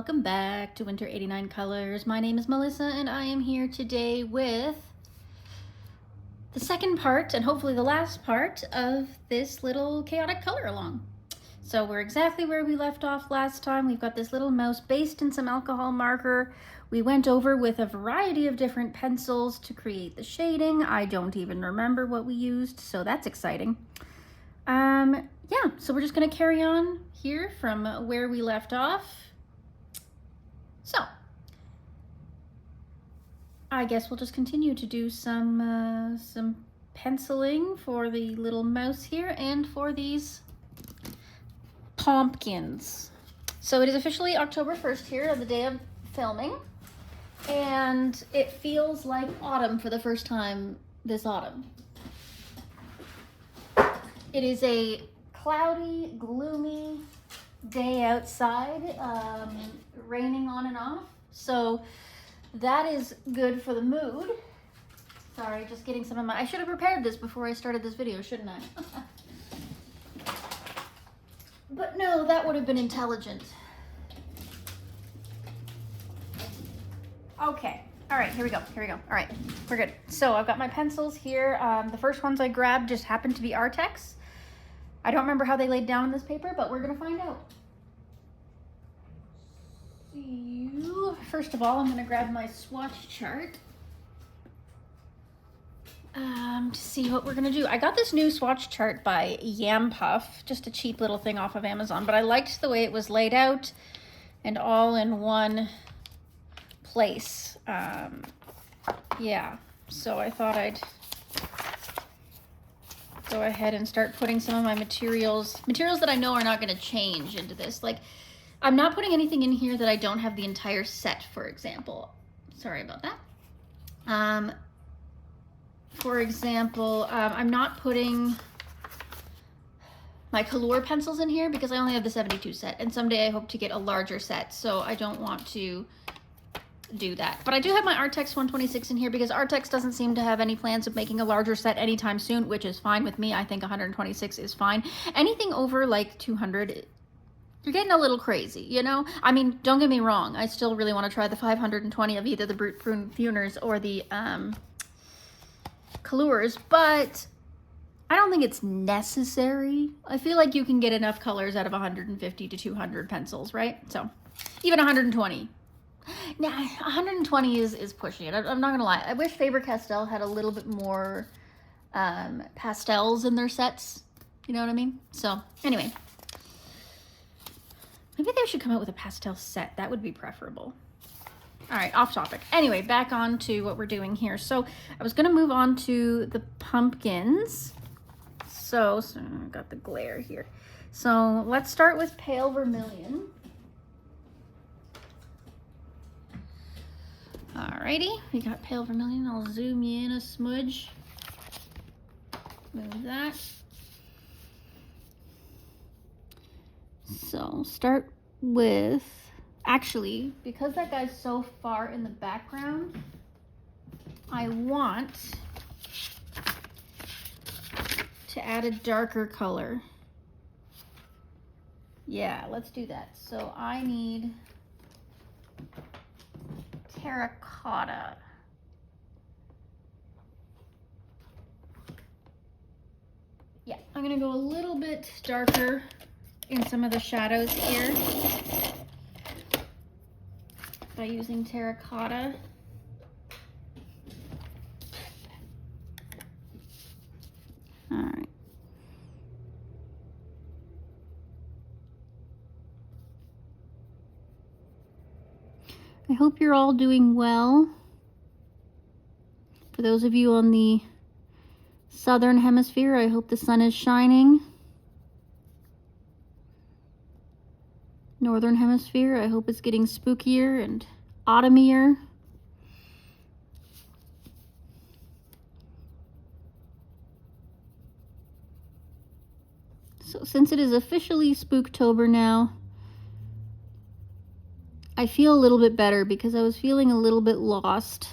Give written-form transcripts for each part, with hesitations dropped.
welcome back to Winter 89 Colors. My name is Melissa and I am here today with the second part and hopefully the last part of this little chaotic color along. So we're exactly where we left off last time. We've got this little mouse based in some alcohol marker. We went over with a variety of different pencils to create the shading. I don't even remember what we used, so that's exciting. Yeah, so we're just gonna carry on here from where we left off. So, I guess we'll just continue to do some penciling for the little mouse here and for these pumpkins. So it is officially October 1st here on the day of filming, and it feels like autumn for the first time this autumn. It is a cloudy, gloomy day outside, raining on and off. So that is good for the mood. Sorry, just getting some of my, I should have prepared this before I started this video, shouldn't I? But no, that would have been intelligent. Okay, all right, here we go. All right, we're good. So I've got my pencils here. The first ones I grabbed just happened to be Artex. I don't remember how they laid down on this paper, but we're gonna find out. First of all, I'm gonna grab my swatch chart to see what we're gonna do. I got this new swatch chart by Yam Puff, just a cheap little thing off of Amazon, but I liked the way it was laid out and all in one place. Yeah, so I thought I'd go ahead and start putting some of my materials that I know are not going to change into this. Like, I'm not putting anything in here that I don't have the entire set, for example. Sorry about that. For example, I'm not putting my Color pencils in here because I only have the 72 set, and someday I hope to get a larger set, so I don't want to do that. But I do have my Artex 126 in here because Artex doesn't seem to have any plans of making a larger set anytime soon, which is fine with me. I think 126 is fine. Anything over like 200, you're getting a little crazy, you know? I mean, don't get me wrong. I still really want to try the 520 of either the Brute Pruners or the Colors, but I don't think it's necessary. I feel like you can get enough colors out of 150 to 200 pencils, right? So even 120. Nah, 120 is pushing it. I'm not gonna lie. I wish Faber-Castell had a little bit more pastels in their sets. You know what I mean? So anyway, maybe they should come out with a pastel set. That would be preferable. All right, off topic. Anyway, back on to what we're doing here. So I was gonna move on to the pumpkins. So I got the glare here. So let's start with Pale Vermilion. Alrighty, we got Pale Vermilion. I'll zoom you in a smudge. Move that. So start with, actually, because that guy's so far in the background, I want to add a darker color. Yeah, let's do that. So I need terracotta. Yeah, I'm gonna go a little bit darker in some of the shadows here by using terracotta. All right. I hope you're all doing well. For those of you on the southern hemisphere, I hope the sun is shining. Northern hemisphere, I hope it's getting spookier and autumnier. So since it is officially Spooktober now, I feel a little bit better because I was feeling a little bit lost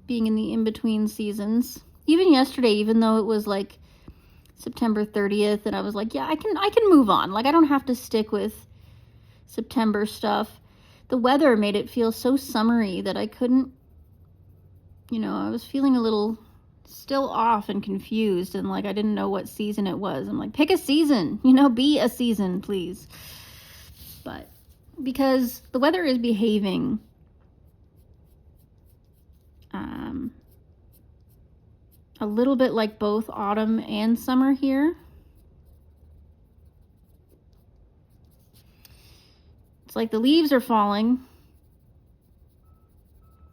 being in the in-between seasons. Even yesterday, even though it was like September 30th, and I was like, yeah, I can move on. Like, I don't have to stick with September stuff. the weather made it feel so summery that I couldn't, you know, I was feeling a little still off and confused, and like I didn't know what season it was. I'm like, pick a season, you know, be a season, please. But because the weather is behaving a little bit like both autumn and summer here. It's like the leaves are falling,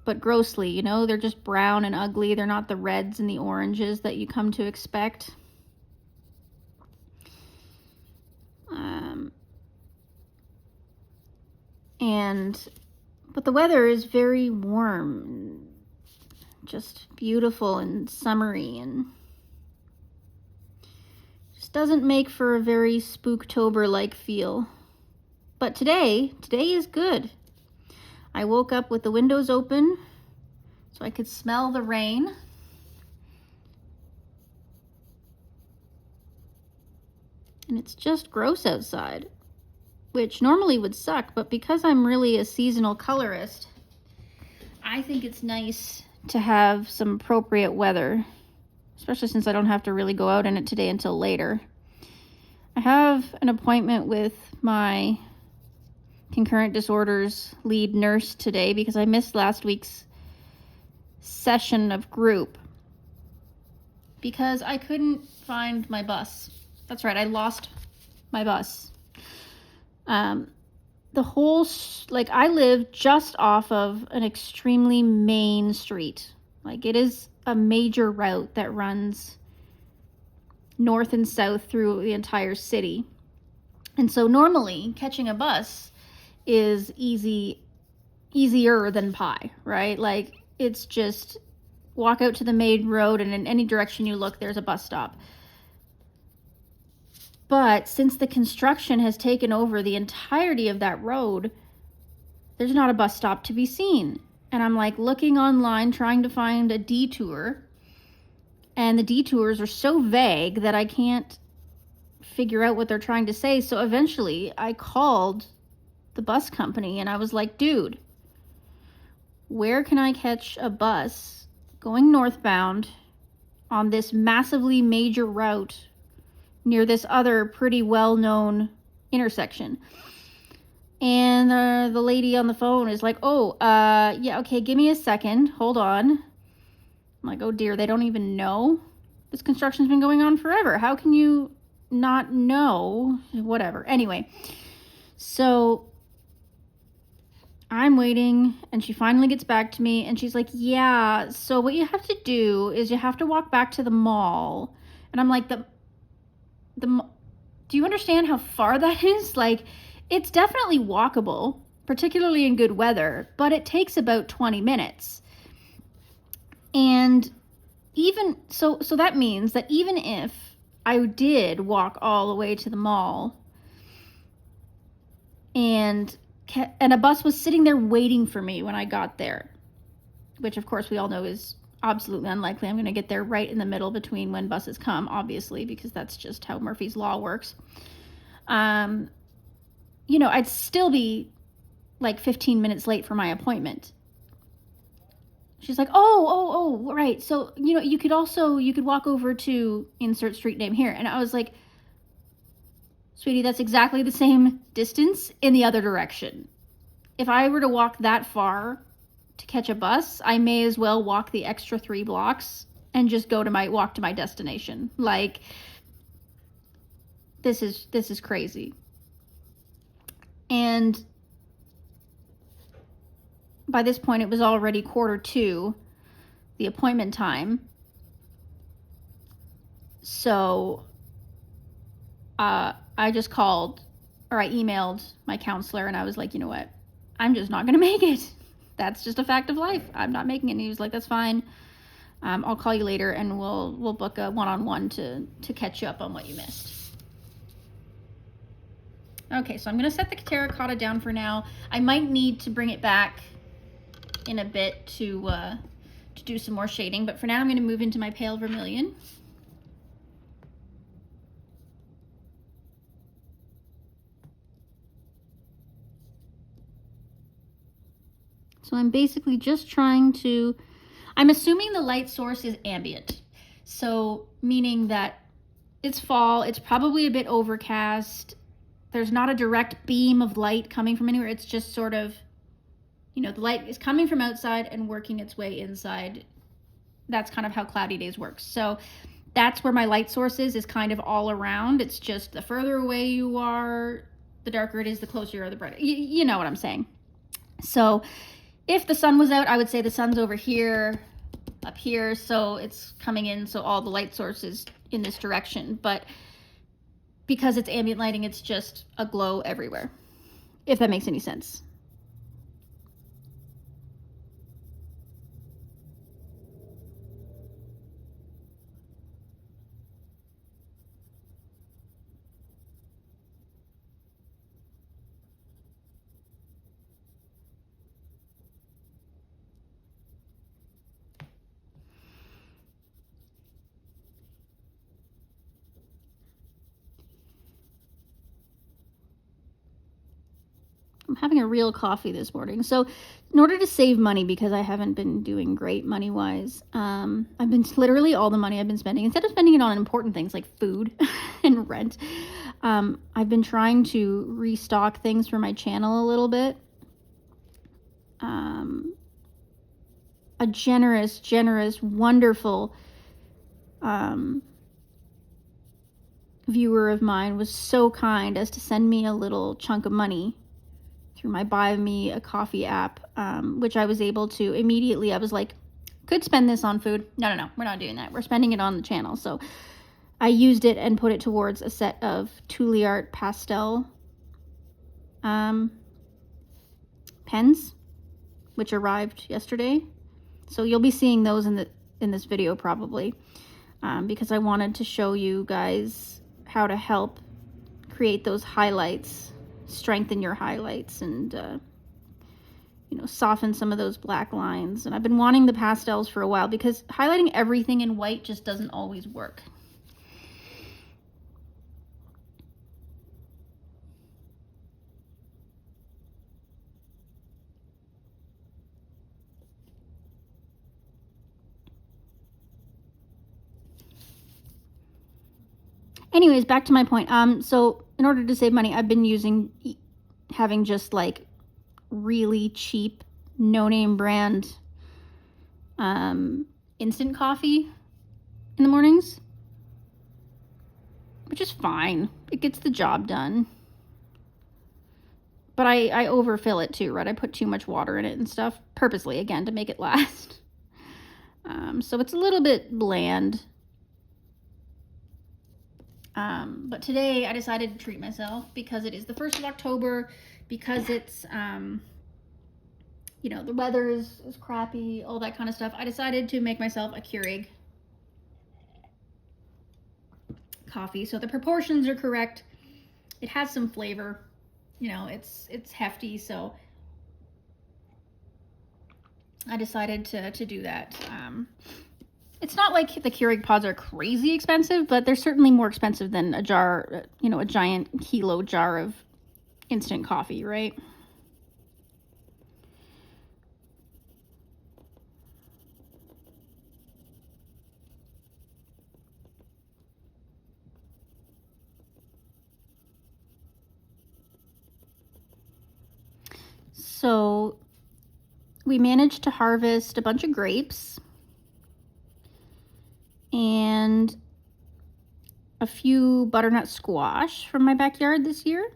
but grossly, you know, they're just brown and ugly. They're not the reds and the oranges that you come to expect. But the weather is very warm, just beautiful and summery, and just doesn't make for a very Spooktober-like feel. But today is good. I woke up with the windows open so I could smell the rain. And it's just gross outside, which normally would suck, but because I'm really a seasonal colorist, I think it's nice to have some appropriate weather, especially since I don't have to really go out in it today until later. I have an appointment with my concurrent disorders lead nurse today because I missed last week's session of group because I couldn't find my bus. That's right, I lost my bus. I live just off of an extremely main street. Like, it is a major route that runs north and south through the entire city. And so normally catching a bus is easier than pie, right? Like, it's just walk out to the main road and in any direction you look, there's a bus stop. But since the construction has taken over the entirety of that road, there's not a bus stop to be seen. And I'm like looking online, trying to find a detour. And the detours are so vague that I can't figure out what they're trying to say. So eventually I called the bus company and I was like, dude, where can I catch a bus going northbound on this massively major route near this other pretty well-known intersection? And the lady on the phone is like, yeah, okay, give me a second, hold on. I'm like, oh dear, they don't even know? This construction's been going on forever. How can you not know? Whatever. Anyway, so I'm waiting, and she finally gets back to me, and she's like, yeah, so what you have to do is you have to walk back to the mall. And I'm like, do you understand how far that is? Like, it's definitely walkable, particularly in good weather, but it takes about 20 minutes. And even so that means that even if I did walk all the way to the mall and a bus was sitting there waiting for me when I got there, which of course we all know is absolutely unlikely. I'm going to get there right in the middle between when buses come, obviously, because that's just how Murphy's Law works. You know, I'd still be like 15 minutes late for my appointment. She's like, oh, right. So, you know, you could walk over to insert street name here. And I was like, sweetie, that's exactly the same distance in the other direction. If I were to walk that far to catch a bus, I may as well walk the extra 3 blocks and just walk to my destination. Like, this is crazy. And by this point, it was already 1:45, the appointment time. So I just called, or I emailed my counselor, and I was like, you know what? I'm just not going to make it. That's just a fact of life. I'm not making it. And he was like, that's fine. I'll call you later, and we'll book a one-on-one to catch you up on what you missed. Okay, so I'm going to set the terracotta down for now. I might need to bring it back in a bit to do some more shading, but for now I'm going to move into my pale vermilion. So I'm basically just trying to, I'm assuming the light source is ambient. So meaning that it's fall, it's probably a bit overcast. There's not a direct beam of light coming from anywhere. It's just sort of, you know, the light is coming from outside and working its way inside. That's kind of how cloudy days work. So that's where my light source is kind of all around. It's just the further away you are, the darker it is, the closer you are, the brighter. You know what I'm saying. So if the sun was out, I would say the sun's over here, up here, so it's coming in, so all the light source is in this direction. But because it's ambient lighting, it's just a glow everywhere, if that makes any sense. I'm having a real coffee this morning. So in order to save money, because I haven't been doing great money-wise, I've been literally all the money I've been spending, instead of spending it on important things like food and rent, I've been trying to restock things for my channel a little bit. A generous, wonderful viewer of mine was so kind as to send me a little chunk of money through my Buy Me a Coffee app, which I was able to immediately, I was like, could spend this on food. No, we're not doing that. We're spending it on the channel. So I used it and put it towards a set of Tule Art pastel pens, which arrived yesterday. So you'll be seeing those in this video probably, because I wanted to show you guys how to help create those highlights, strengthen your highlights, and you know, soften some of those black lines. And I've been wanting the pastels for a while because highlighting everything in white just doesn't always work. Anyways, back to my point. So in order to save money, I've been having just like really cheap, no-name brand instant coffee in the mornings, which is fine. It gets the job done. But I overfill it too, right? I put too much water in it and stuff, purposely, again, to make it last. So it's a little bit bland. But today I decided to treat myself because it is the 1st of October, because it's, you know, the weather is crappy, all that kind of stuff. I decided to make myself a Keurig coffee. So the proportions are correct. It has some flavor, you know, it's hefty. So I decided to do that. It's not like the Keurig pods are crazy expensive, but they're certainly more expensive than a jar, you know, a giant kilo jar of instant coffee, right? So we managed to harvest a bunch of grapes and a few butternut squash from my backyard this year.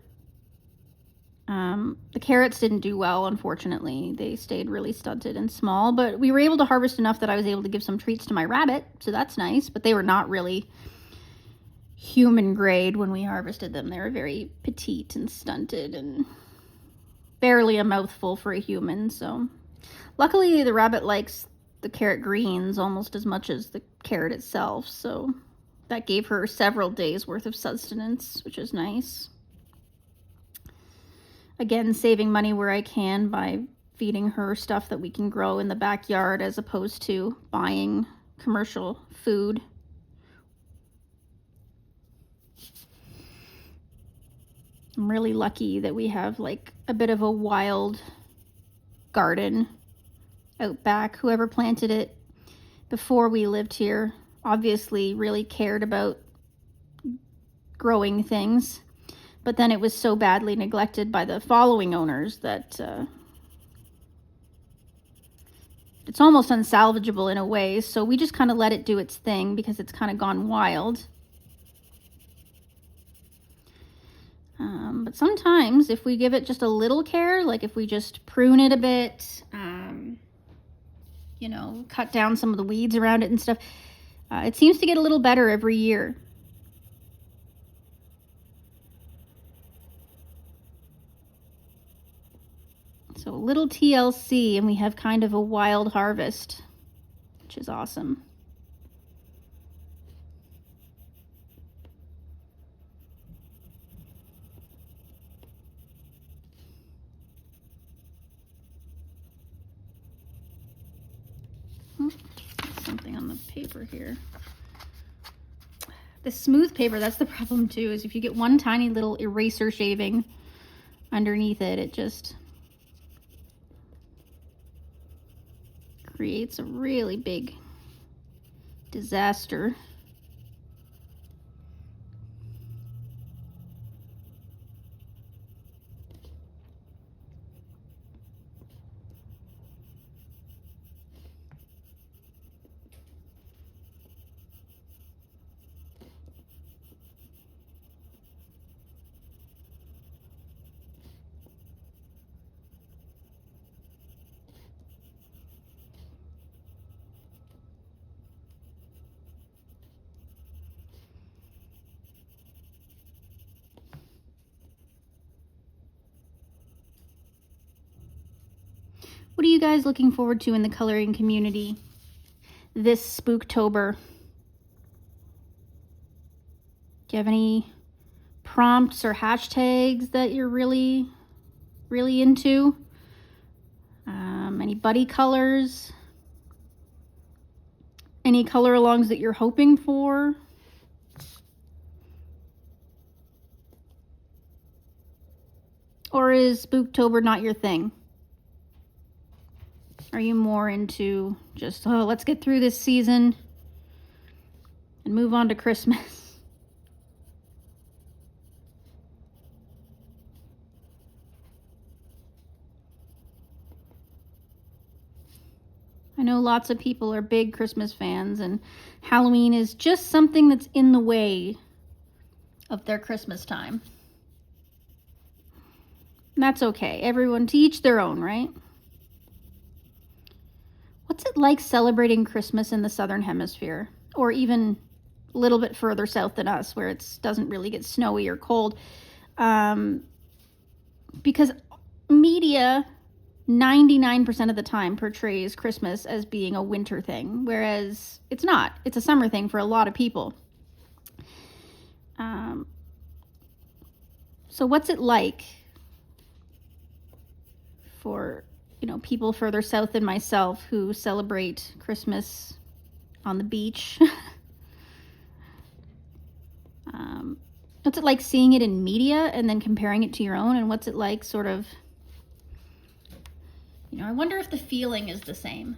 The carrots didn't do well, unfortunately. They stayed really stunted and small, but we were able to harvest enough that I was able to give some treats to my rabbit, so that's nice. But they were not really human grade when we harvested them. They were very petite and stunted and barely a mouthful for a human. So luckily the rabbit likes the carrot greens almost as much as the carrot itself, so that gave her several days worth of sustenance, which is nice. Again, saving money where I can by feeding her stuff that we can grow in the backyard as opposed to buying commercial food. I'm really lucky that we have like a bit of a wild garden out back. Whoever planted it before we lived here obviously really cared about growing things, but then it was so badly neglected by the following owners that it's almost unsalvageable in a way. So we just kind of let it do its thing because it's kind of gone wild. But sometimes if we give it just a little care, like if we just prune it a bit, you know, cut down some of the weeds around it and stuff, it seems to get a little better every year. So a little TLC and we have kind of a wild harvest, which is awesome. Something on the paper here. The smooth paper, that's the problem too, is if you get one tiny little eraser shaving underneath it, it just creates a really big disaster. What are you guys looking forward to in the coloring community this Spooktober? Do you have any prompts or hashtags that you're really into? Any buddy colors? Any color alongs that you're hoping for? Or is Spooktober not your thing? Are you more into just, oh, let's get through this season and move on to Christmas? I know lots of people are big Christmas fans, and Halloween is just something that's in the way of their Christmas time. And that's okay. Everyone, to each their own, right? What's it like celebrating Christmas in the Southern Hemisphere, or even a little bit further south than us, where it doesn't really get snowy or cold? Because media 99% of the time portrays Christmas as being a winter thing, whereas it's not. It's a summer thing for a lot of people. So what's it like for, you know, people further south than myself who celebrate Christmas on the beach? What's it like seeing it in media and then comparing it to your own? And what's it like sort of, you know, I wonder if the feeling is the same.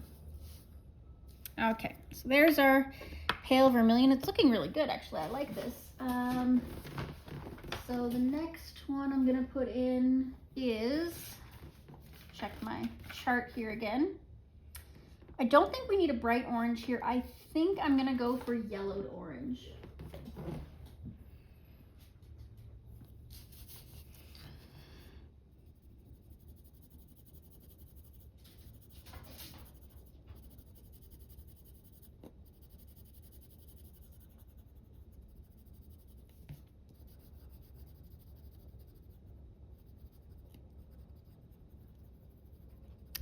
Okay, so there's our pale vermilion. It's looking really good, actually. I like this. So the next one I'm gonna put in is, check my chart here again. I don't think we need a bright orange here. I think I'm gonna go for yellowed orange.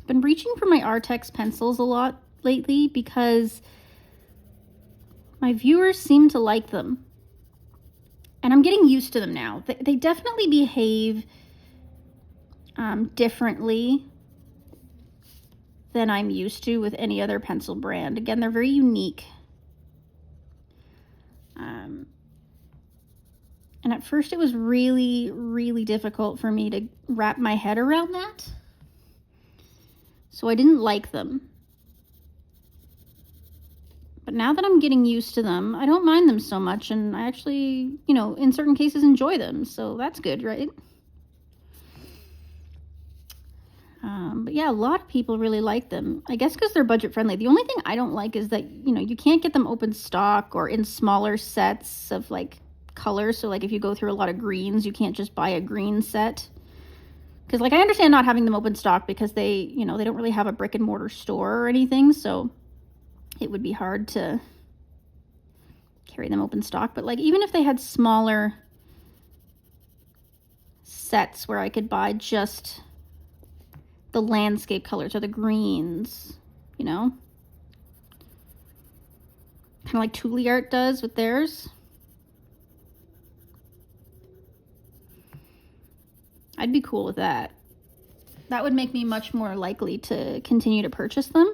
Been reaching for my Artex pencils a lot lately because my viewers seem to like them. And I'm getting used to them now. They definitely behave differently than I'm used to with any other pencil brand. Again, they're very unique. And at first it was really difficult for me to wrap my head around that. So I didn't like them. But now that I'm getting used to them, I don't mind them so much, and I actually, you know, in certain cases enjoy them, so that's good, right? But yeah, a lot of people really like them. I guess because they're budget friendly. The only thing I don't like is that, you know, you can't get them open stock or in smaller sets of like colors. So like if you go through a lot of greens, you can't just buy a green set. Because like I understand not having them open stock because they, you know, they don't really have a brick and mortar store or anything. So it would be hard to carry them open stock. But like even if they had smaller sets where I could buy just the landscape colors or the greens, you know, kind of like Thule Art does with theirs, I'd be cool with that. That would make me much more likely to continue to purchase them,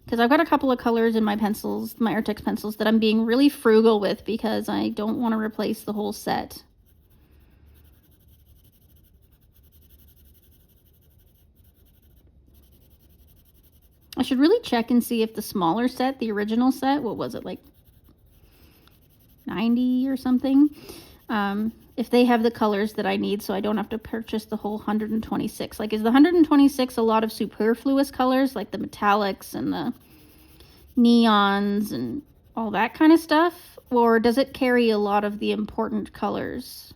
because I've got a couple of colors in my pencils, my Artex pencils, that I'm being really frugal with because I don't want to replace the whole set. I should really check and see if the smaller set, the original set, what was it, like 90 or something? If they have the colors that I need so I don't have to purchase the whole 126. Like, is the 126 a lot of superfluous colors, like the metallics and the neons and all that kind of stuff? Or does it carry a lot of the important colors?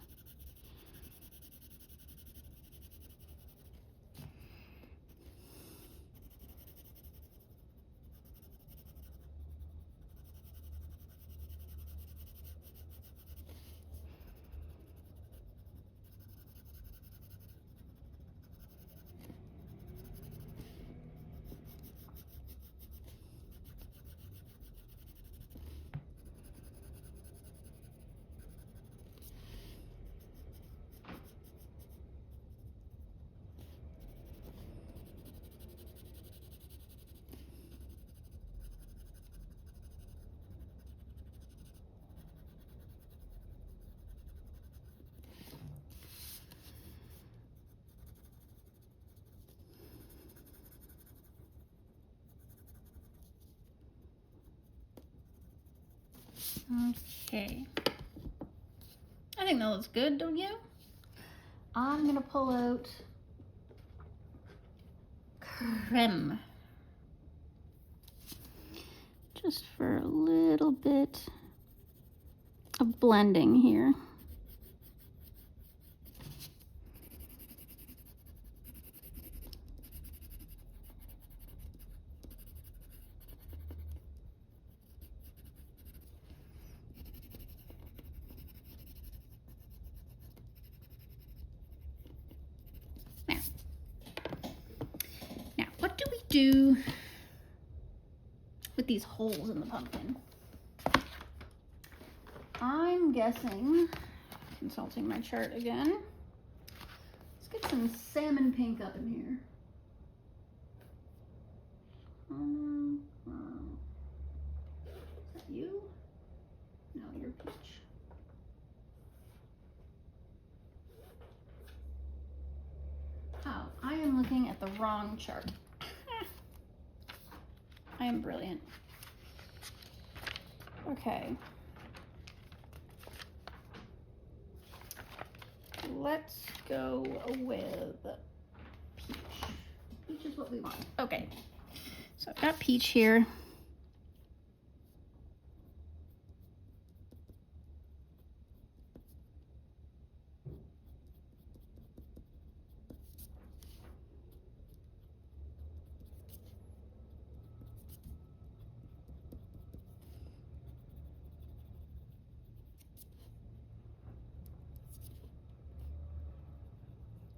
Okay. I think that looks good, don't you? I'm gonna pull out creme. Just for a little bit of blending here. Now, what do we do with these holes in the pumpkin? I'm guessing, consulting my chart again, let's get some salmon pink up in here. Is that you? No, you're peach. Oh, I am looking at the wrong chart. I am brilliant. Okay. Let's go with peach. Peach is what we want. Okay. So I've got peach here.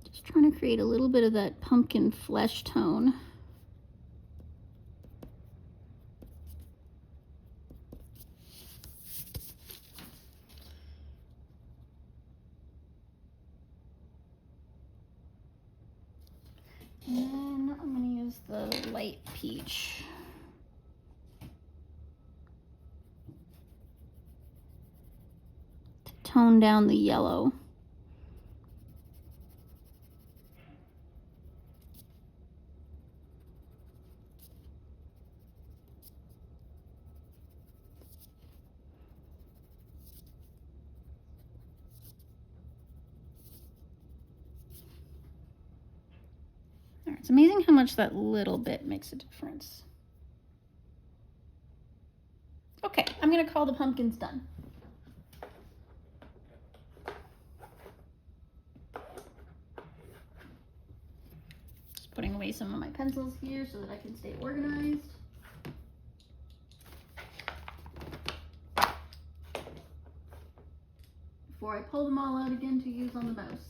Just trying to create a little bit of that pumpkin flesh tone. And then I'm going to use the light peach. To tone down the yellow. It's amazing how much that little bit makes a difference. Okay, I'm gonna call the pumpkins done. Just putting away some of my pencils here so that I can stay organized. Before I pull them all out again to use on the mouse.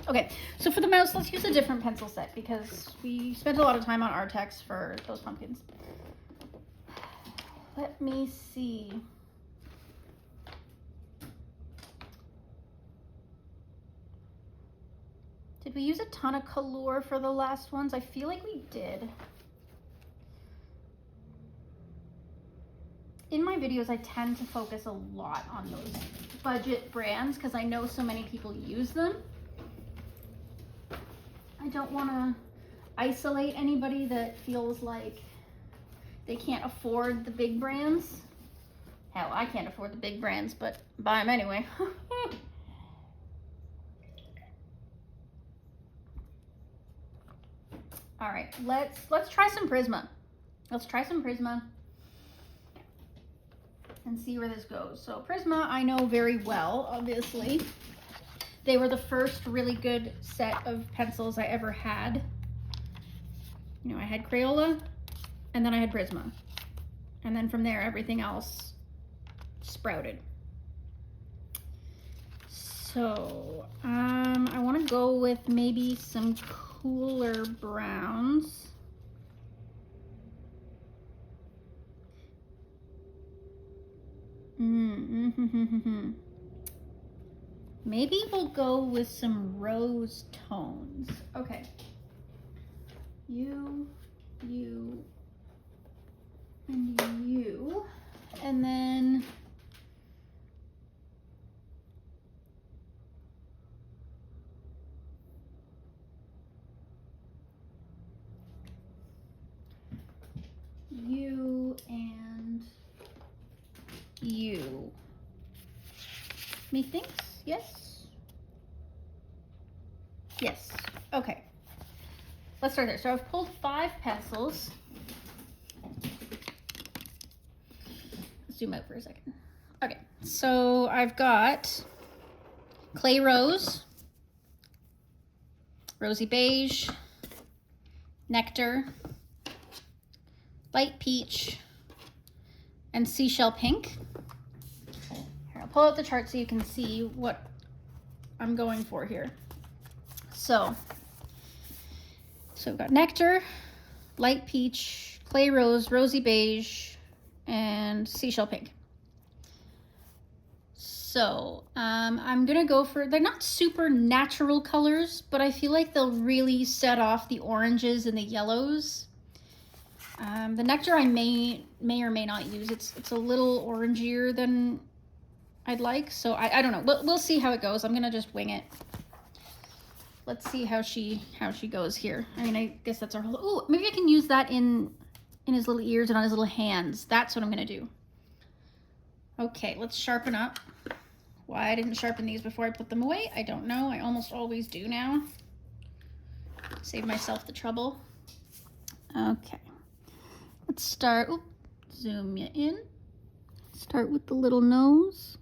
Okay, so for the mouse, let's use a different pencil set because we spent a lot of time on Artex for those pumpkins. Let me see. Did we use a ton of color for the last ones? I feel like we did. In my videos, I tend to focus a lot on those budget brands because I know so many people use them. I don't want to isolate anybody that feels like they can't afford the big brands. Hell, I can't afford the big brands, but buy them anyway. All right, let's try some Prisma. Let's try some Prisma and see where this goes. So Prisma, I know very well, obviously. They were the first really good set of pencils I ever had. You know, I had Crayola, and then I had Prisma. And then from there, everything else sprouted. So, I want to go with maybe some cooler browns. Maybe we'll go with some rose tones. Okay. You, and you. And then you and you. Methinks? Yes? Yes. Okay. Let's start there. So I've pulled 5 pencils. Let's zoom out for a second. Okay. So I've got Clay Rose, Rosy Beige, Nectar, Light Peach, and Seashell Pink. Here, I'll pull out the chart so you can see what I'm going for here. So we've got Nectar, Light Peach, Clay Rose, Rosy Beige, and Seashell Pink. So I'm gonna go for, they're not super natural colors, but I feel like they'll really set off the oranges and the yellows. The Nectar I may or may not use. It's a little orangier than I'd like, so I don't know. We'll see how it goes. I'm gonna just wing it. Let's see how she goes here. I mean, I guess that's our whole. Ooh, maybe I can use that in his little ears and on his little hands. That's what I'm gonna do. Okay, let's sharpen up. Why I didn't sharpen these before I put them away, I don't know. I almost always do now. Save myself the trouble. Okay. Let's start, oop, zoom you in. Start with the little nose.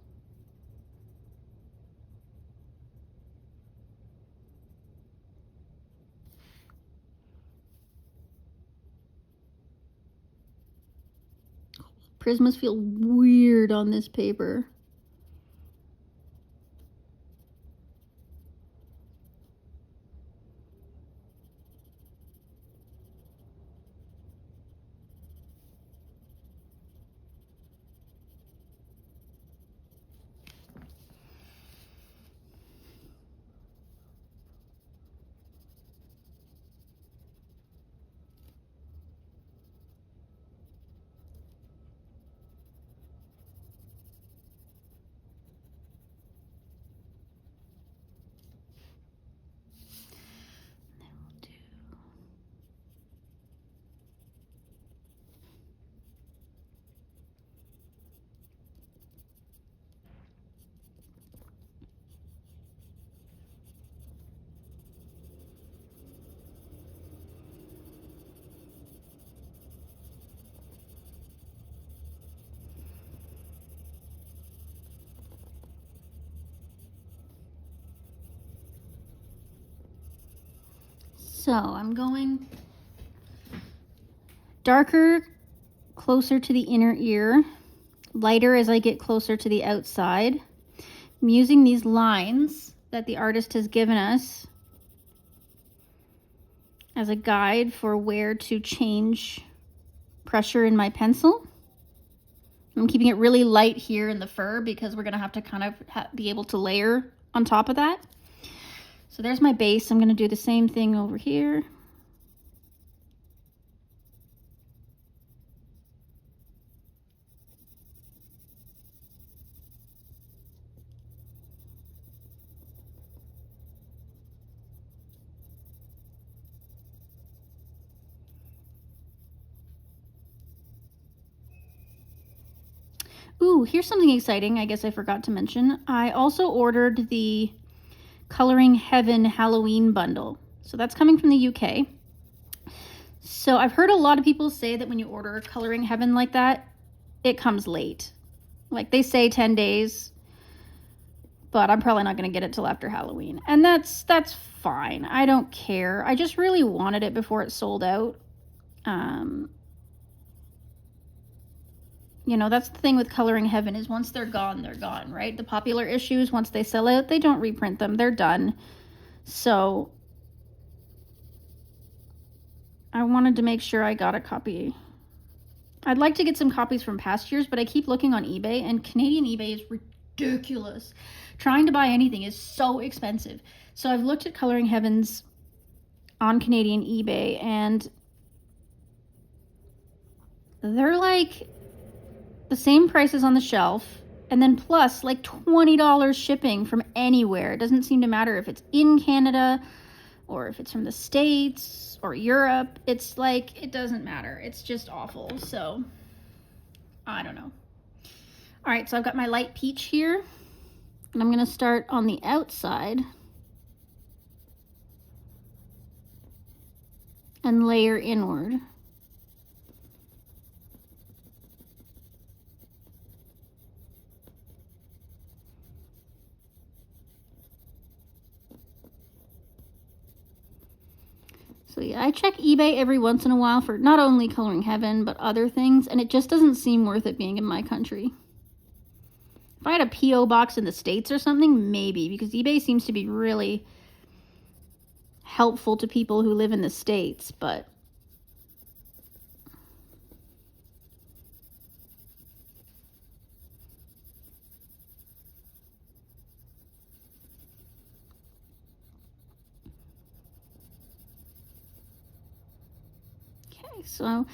Prismas feel weird on this paper. So I'm going darker closer to the inner ear, lighter as I get closer to the outside. I'm using these lines that the artist has given us as a guide for where to change pressure in my pencil. I'm keeping it really light here in the fur because we're gonna have to kind of be able to layer on top of that. So there's my base. I'm gonna do the same thing over here. Ooh, here's something exciting I guess I forgot to mention. I also ordered the Coloring Heaven Halloween bundle. So that's coming from the UK. So I've heard a lot of people say that when you order Coloring Heaven like that, it comes late. Like they say 10 days, but I'm probably not going to get it till after Halloween. And that's fine. I don't care. I just really wanted it before it sold out. You know, that's the thing with Coloring Heaven is once they're gone, right? The popular issues, once they sell out, they don't reprint them. They're done. So I wanted to make sure I got a copy. I'd like to get some copies from past years, but I keep looking on eBay, and Canadian eBay is ridiculous. Trying to buy anything is so expensive. So I've looked at Coloring Heavens on Canadian eBay, and they're like the same prices on the shelf, and then plus like $20 shipping from anywhere. It doesn't seem to matter if it's in Canada or if it's from the States or Europe. It's like, it doesn't matter. It's just awful. So I don't know. All right, so I've got my light peach here, and I'm gonna start on the outside and layer inward. So yeah, I check eBay every once in a while for not only Coloring Heaven, but other things, and it just doesn't seem worth it being in my country. If I had a P.O. box in the States or something, maybe, because eBay seems to be really helpful to people who live in the States, but so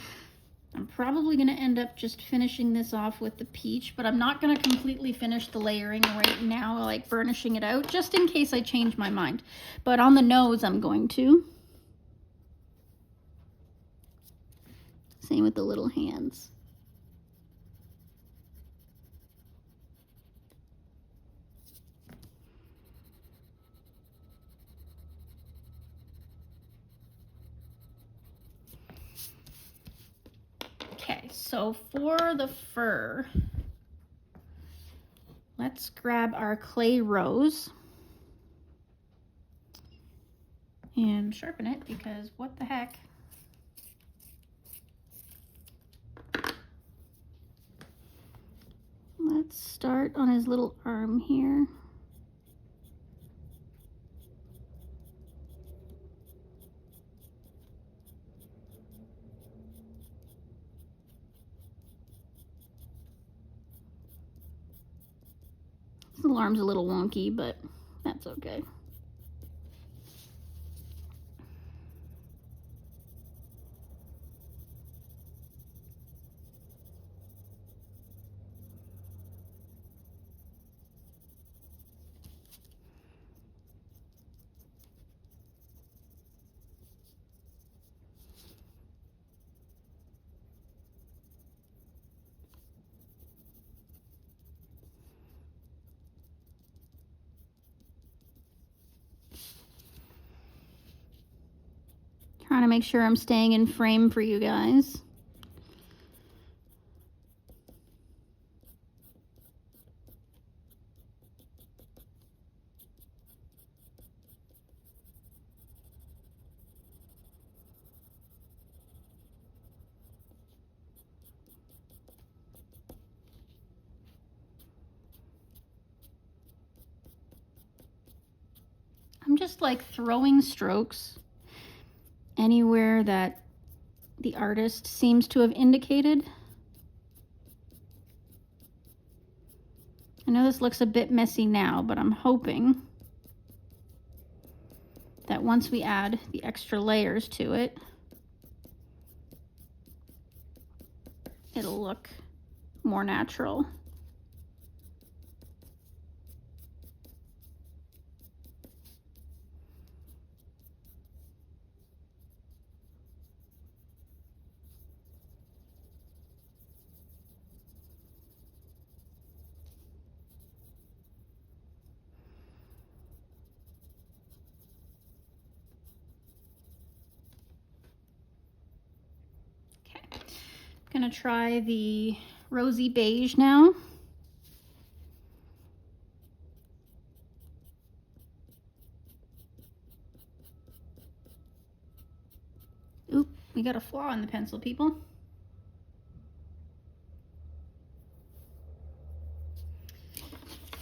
I'm probably going to end up just finishing this off with the peach, but I'm not going to completely finish the layering right now, like burnishing it out, just in case I change my mind. But on the nose, I'm going to. Same with the little hands. So for the fur, let's grab our clay rose and sharpen it, because what the heck. Let's start on his little arm here. The alarm's a little wonky, but that's okay. Trying to make sure I'm staying in frame for you guys. I'm just like throwing strokes anywhere that the artist seems to have indicated. I know this looks a bit messy now, but I'm hoping that once we add the extra layers to it, it'll look more natural. Gonna try the rosy beige now. Oop, we got a flaw in the pencil, people.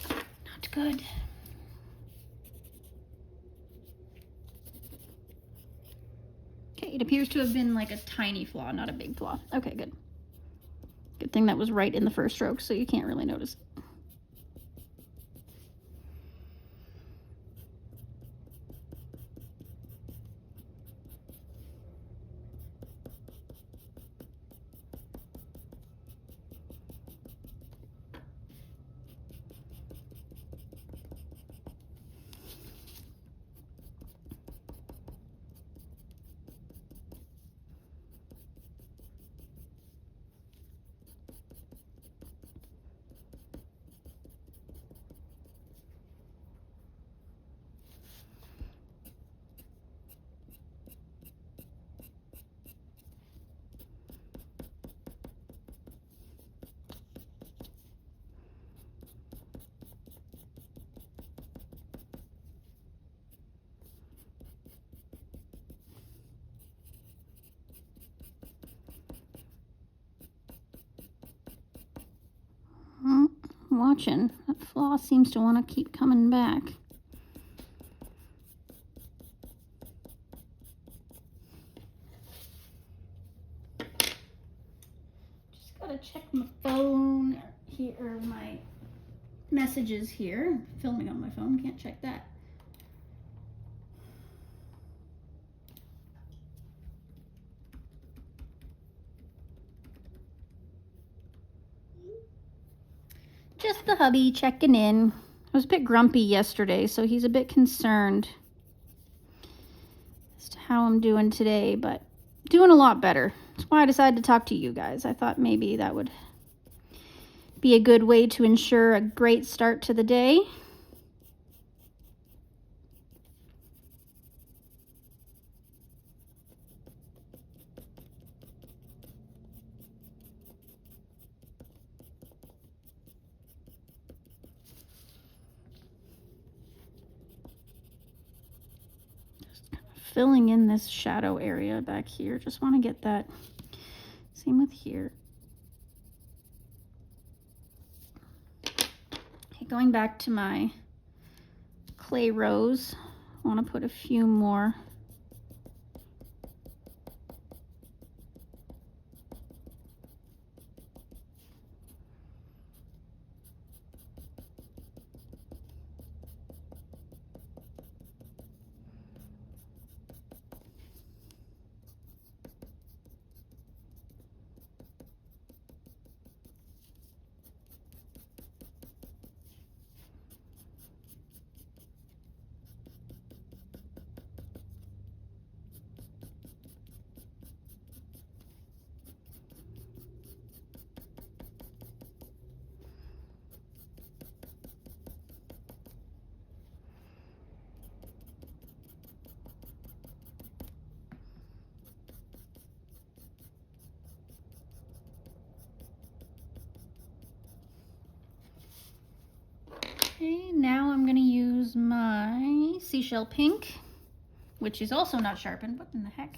Not good. Okay, it appears to have been like a tiny flaw, not a big flaw. Okay, good. Good thing that was right in the first stroke, so you can't really notice it. Watching. That flaw seems to want to keep coming back. Just gotta check my phone here, or my messages here. Filming on my phone, can't check that. Just the hubby checking in. I was a bit grumpy yesterday, so he's a bit concerned as to how I'm doing today, but doing a lot better. That's why I decided to talk to you guys. I thought maybe that would be a good way to ensure a great start to the day. Filling in this shadow area back here. Just want to get that. Same with here. Okay, going back to my clay rose, I want to put a few more Okay, now I'm going to use my seashell pink, which is also not sharpened. What in the heck?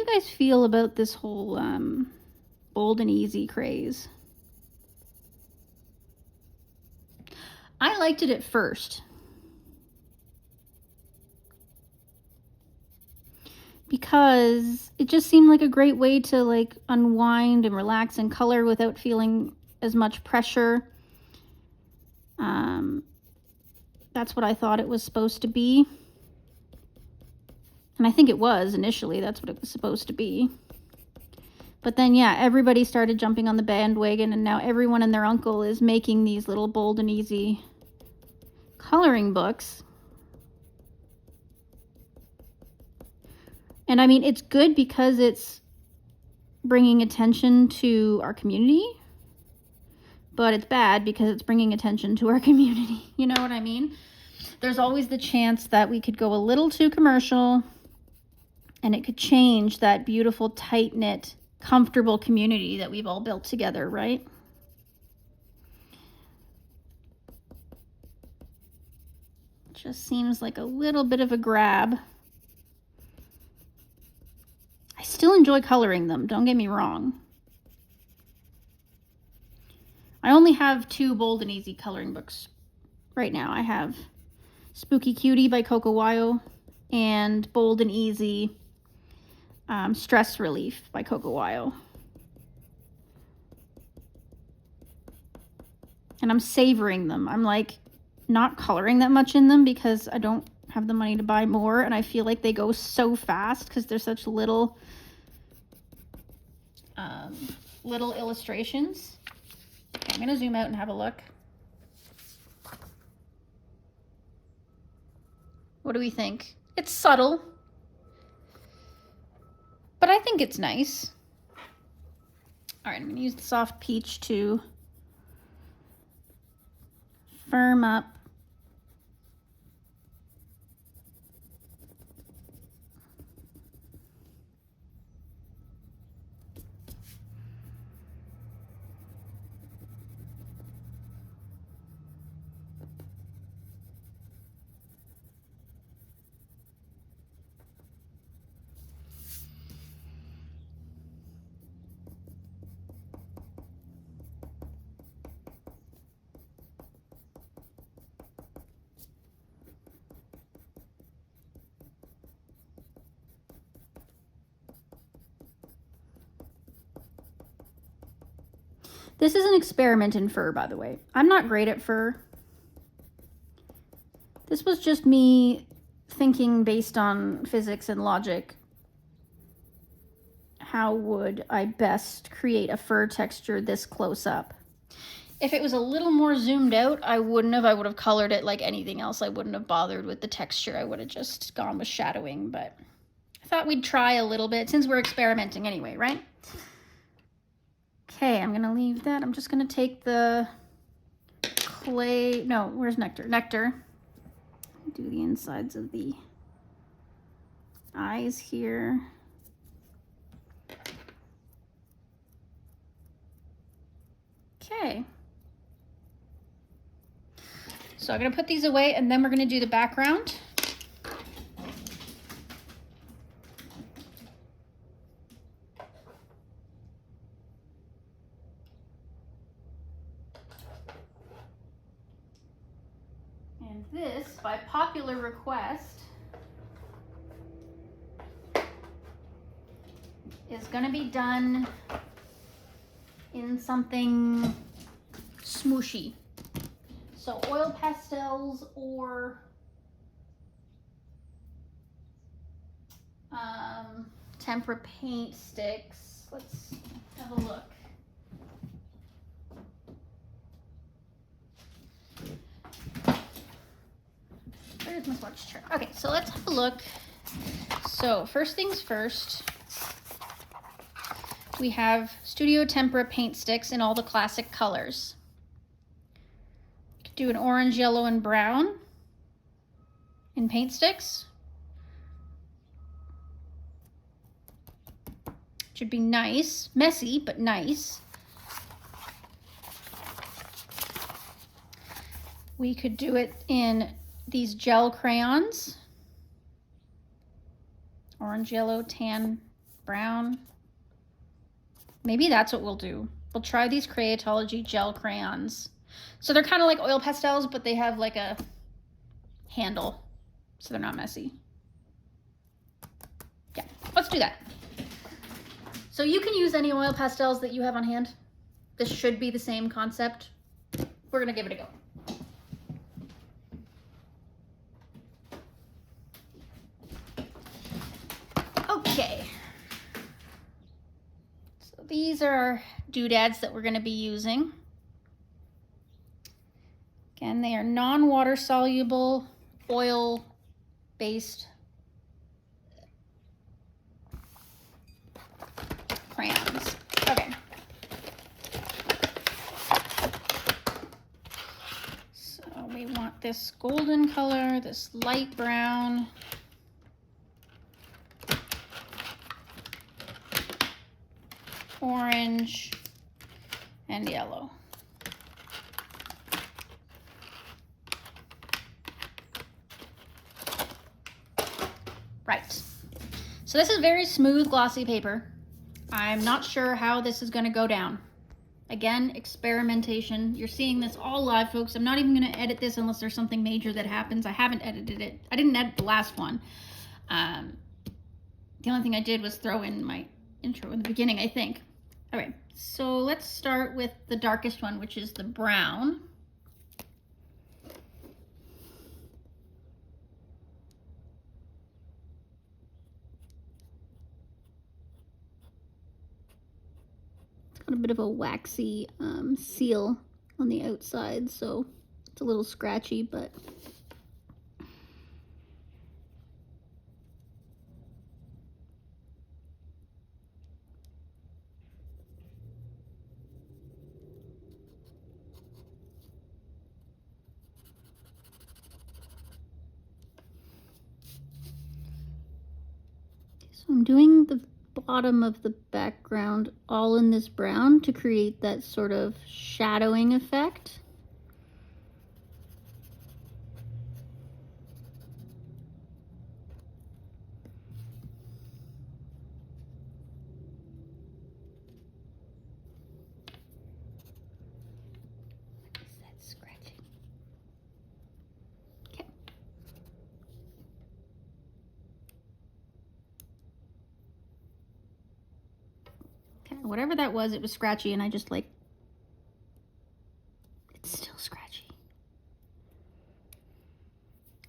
you guys feel about this whole bold and easy craze? I liked it at first because it just seemed like a great way to like unwind and relax and color without feeling as much pressure. That's what I thought it was supposed to be. And I think it was initially, that's what it was supposed to be. But then, yeah, everybody started jumping on the bandwagon, and now everyone and their uncle is making these little bold and easy coloring books. And I mean, it's good because it's bringing attention to our community, but it's bad because it's bringing attention to our community. You know what I mean? There's always the chance that we could go a little too commercial and it could change that beautiful, tight-knit, comfortable community that we've all built together, right? Just seems like a little bit of a grab. I still enjoy coloring them, don't get me wrong. I only have 2 bold and easy coloring books right now. I have Spooky Cutie by Coco Wyo and Bold and Easy Stress Relief by Coco Wyo. And I'm savoring them. I'm like not coloring that much in them because I don't have the money to buy more, and I feel like they go so fast because they're such little little illustrations. Okay, I'm gonna zoom out and have a look. What do we think? It's subtle, but I think it's nice. All right, I'm gonna use the soft peach to firm up This is an experiment in fur, by the way. I'm not great at fur. This was just me thinking based on physics and logic. How would I best create a fur texture this close up? If it was a little more zoomed out, I wouldn't have. I would have colored it like anything else. I wouldn't have bothered with the texture. I would have just gone with shadowing, but I thought we'd try a little bit since we're experimenting anyway, right? Okay, I'm gonna leave that. I'm just gonna take the clay, no, where's Nectar? Nectar. Do the insides of the eyes here. Okay. So I'm gonna put these away and then we're gonna do the background. And this, by popular request, is gonna be done in something smooshy. So oil pastels or tempera paint sticks. Let's have a look. Where's my swatch chart? Okay, so let's have a look. So first things first, we have Studio Tempera paint sticks in all the classic colors. You could do an orange, yellow, and brown in paint sticks. Should be nice, messy, but nice. We could do it in these gel crayons. Orange, yellow, tan, brown. Maybe that's what we'll do. We'll try these Creatology gel crayons. So they're kind of like oil pastels, but they have like a handle, so they're not messy. Yeah, let's do that. So you can use any oil pastels that you have on hand. This should be the same concept. We're gonna give it a go. Okay. So these are our doodads that we're gonna be using. Again, they are non-water soluble, oil-based crayons. Okay. So we want this golden color, this light brown, orange, and yellow. Right. So this is very smooth, glossy paper. I'm not sure how this is going to go down. Again, experimentation. You're seeing this all live, folks. I'm not even going to edit this unless there's something major that happens. I haven't edited it. I didn't edit the last one. The only thing I did was throw in my intro in the beginning, I think. All right, so let's start with the darkest one, which is the brown. Got a bit of a waxy seal on the outside, so it's a little scratchy, but so I'm doing the bottom of the background all in this brown to create that sort of shadowing effect. What is that scratching? Okay. Whatever that was, it was scratchy, and I just like, it's still scratchy.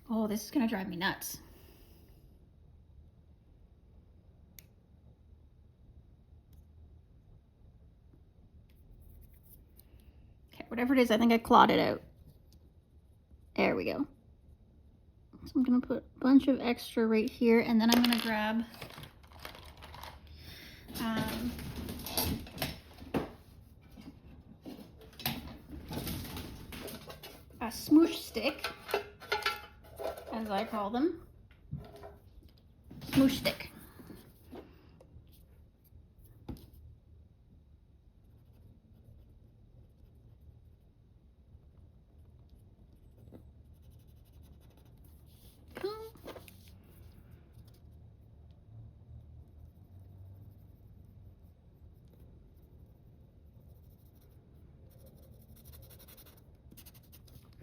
Oh, this is gonna drive me nuts. Okay, whatever it is, I think I clawed it out. There we go. So I'm gonna put a bunch of extra right here, and then I'm gonna grab a smoosh stick, as I call them. Smoosh stick.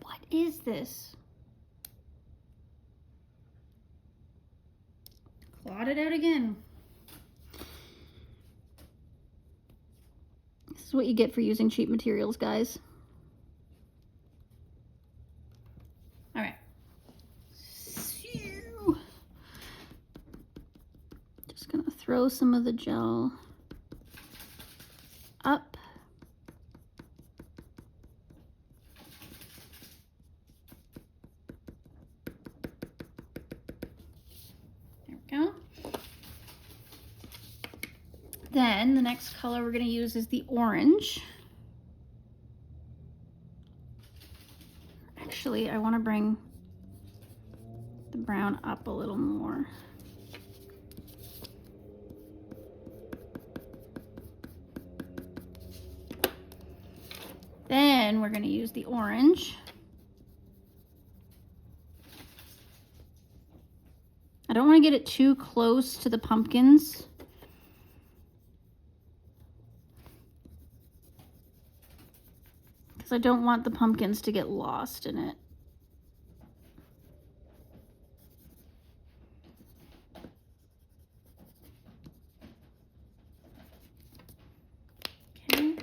What is this? Clawed it out again. This is what you get for using cheap materials, guys. All right. Just gonna throw some of the gel up. Go. Then the next color we're going to use is the orange. Actually, I want to bring the brown up a little more. Then we're going to use the orange. I don't want to get it too close to the pumpkins because I don't want the pumpkins to get lost in it. Okay.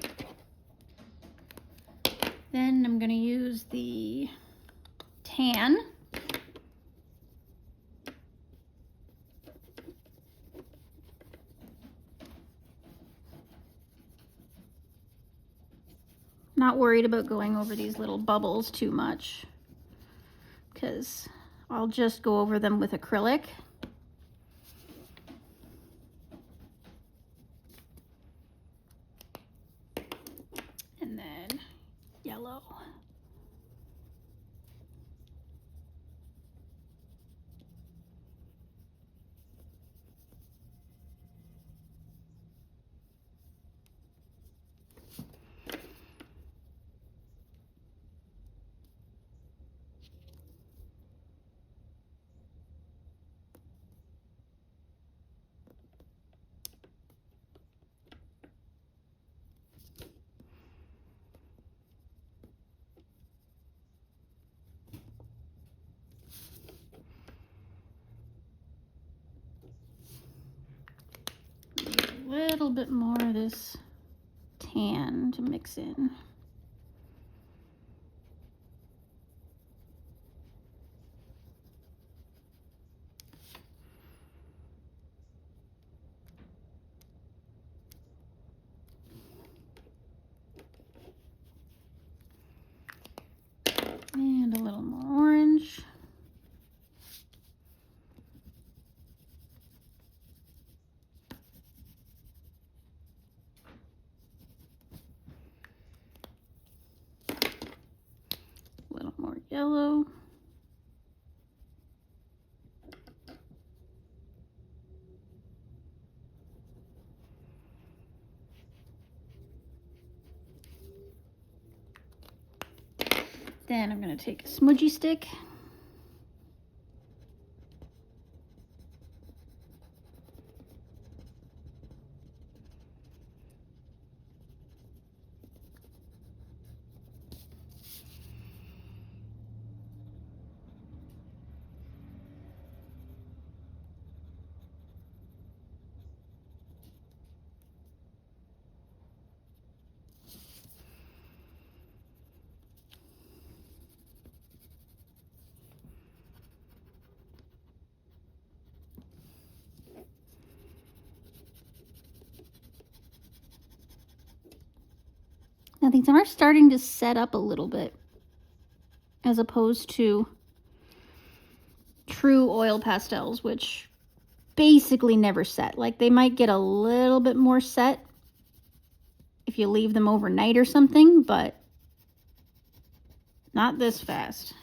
Then I'm going to use the tan. Not worried about going over these little bubbles too much, because I'll just go over them with acrylic. And then yellow. A little bit more of this tan to mix in. And a little more orange. A little more yellow. Then I'm going to take a smudgy stick. Now these are starting to set up a little bit, as opposed to true oil pastels, which basically never set. Like, they might get a little bit more set if you leave them overnight or something, but not this fast.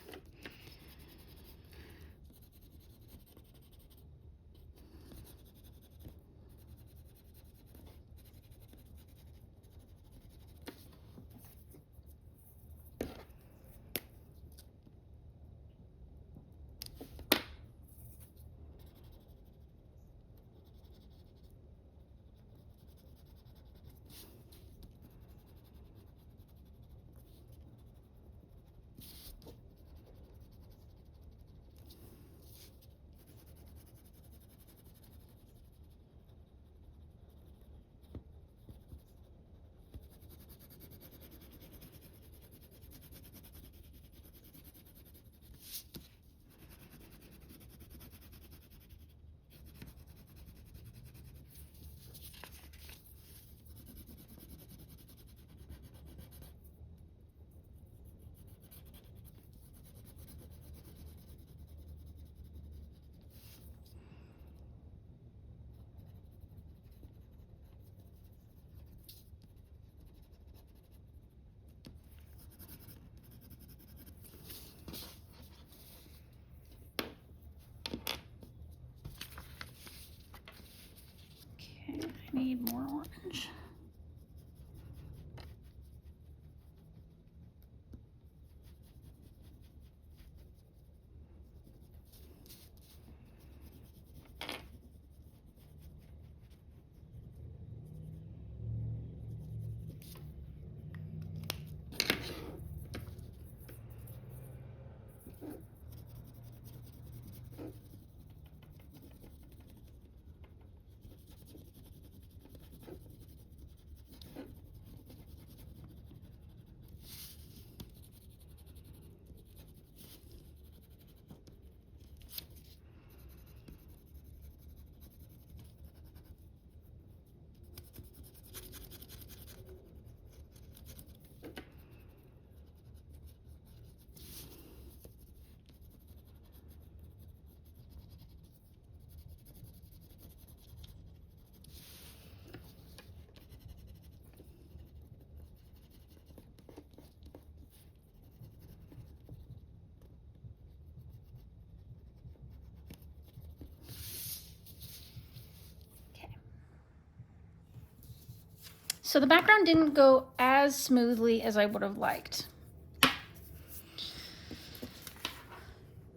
So the background didn't go as smoothly as I would have liked.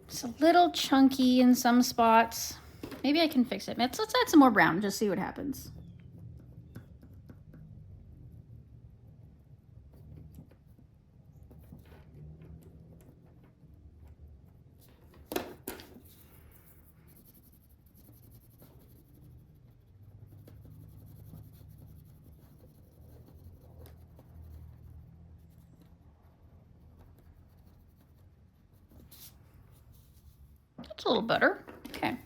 It's a little chunky in some spots. Maybe I can fix it. Let's add some more brown, just see what happens. That's a little better. Okay.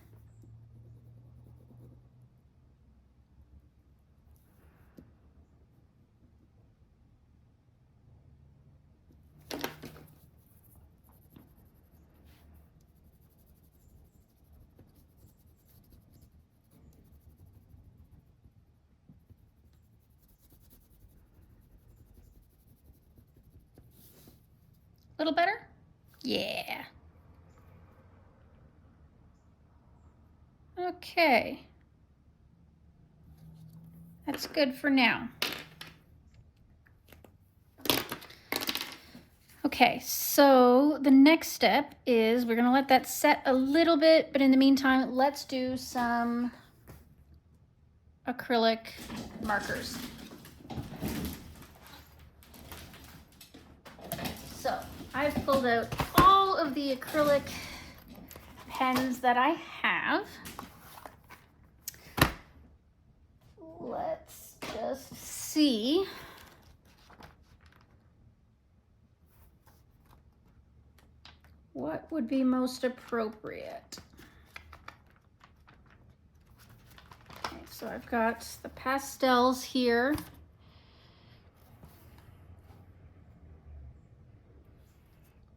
A little better? Yeah. Okay. That's good for now. Okay, so the next step is we're gonna let that set a little bit, but in the meantime, let's do some acrylic markers. So I've pulled out all of the acrylic pens that I have. Let's just see. What would be most appropriate? Okay, so I've got the pastels here.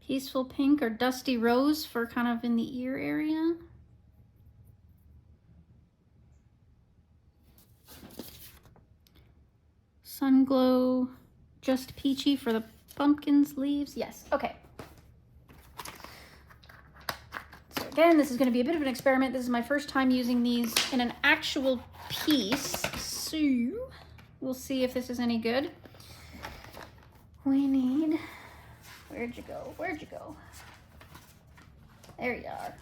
Peaceful pink or dusty rose for kind of in the ear area. Sun glow, just peachy for the pumpkins leaves. Yes, okay. So again, this is going to be a bit of an experiment. This is my first time using these in an actual piece. So we'll see if this is any good. We need, where'd you go? Where'd you go? There you are.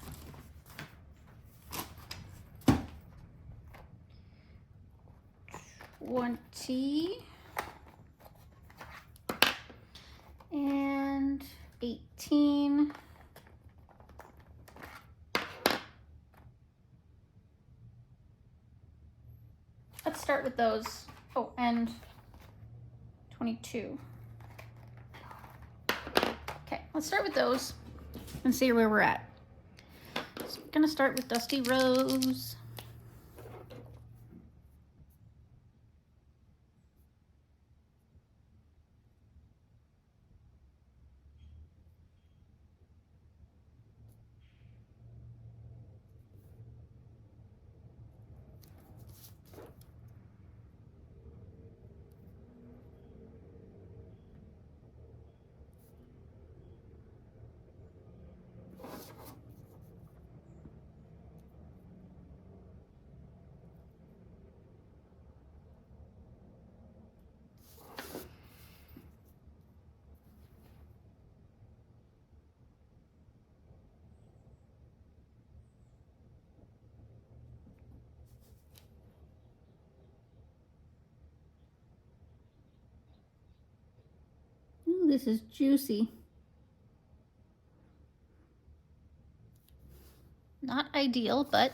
And 18. Let's start with those. Oh, and 22. Okay, let's start with those and see where we're at. So we're gonna start with Dusty Rose. Ooh, this is juicy. Not ideal, but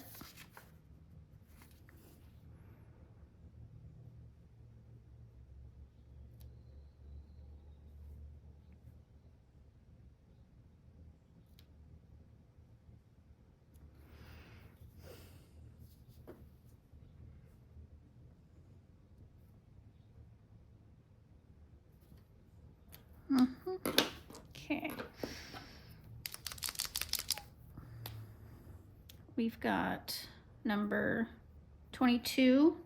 okay. We've got number 22.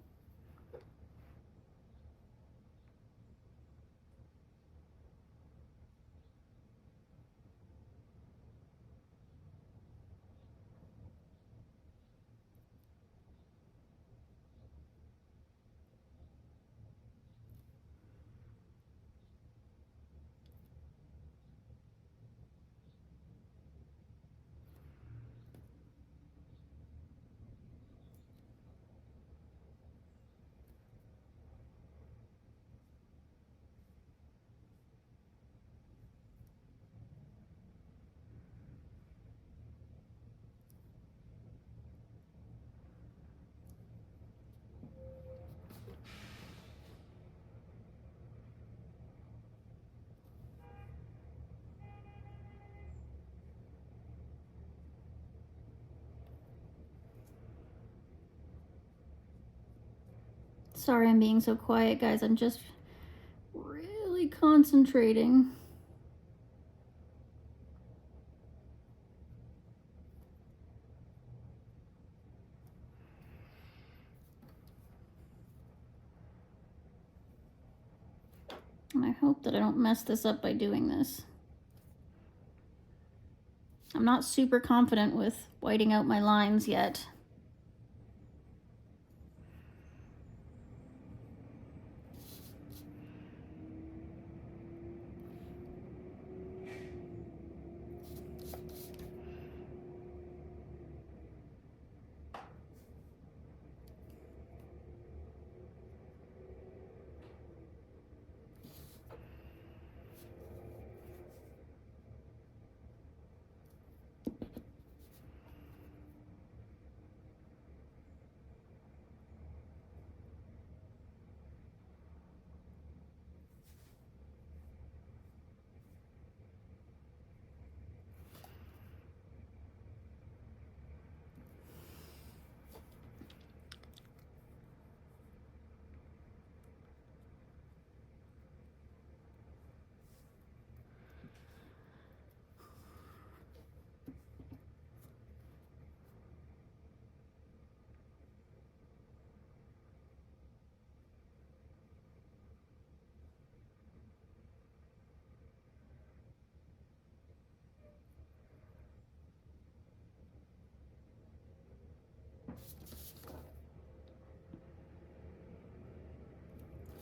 Sorry I'm being so quiet, guys. I'm just really concentrating. And I hope that I don't mess this up by doing this. I'm not super confident with whiting out my lines yet.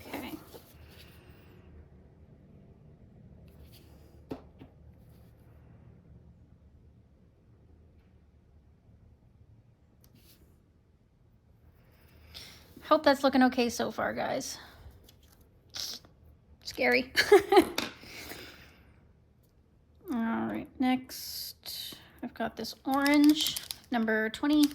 Okay. Hope that's looking okay so far, guys. Scary. All right, next I've got this orange, number 20.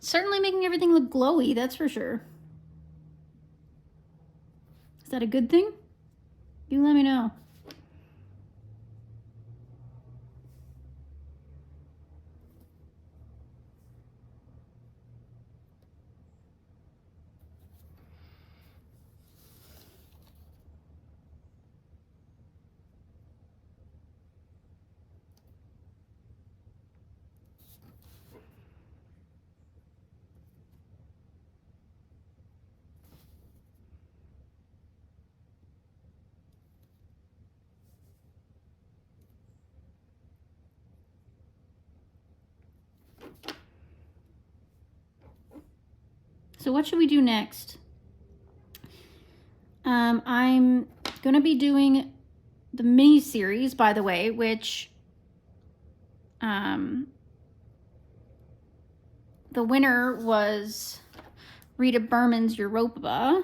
Certainly making everything look glowy, that's for sure. Is that a good thing? You let me know. So what should we do next? I'm going to be doing the mini series, by the way, which the winner was Rita Berman's Europa.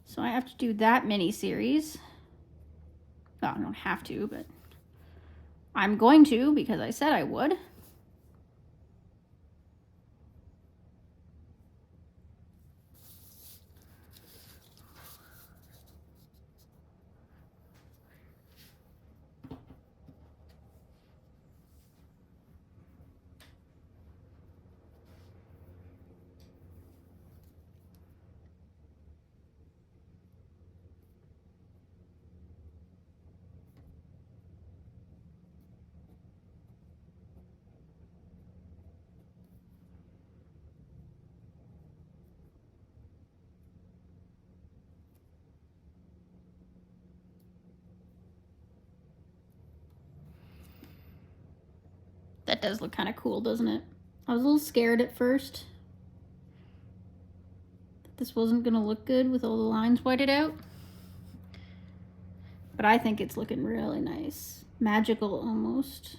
So I have to do that mini series. Well, I don't have to, but I'm going to because I said I would. That does look kind of cool, doesn't it? I was a little scared at first that this wasn't going to look good with all the lines whited out. But but I think it's looking really nice. Magical almost.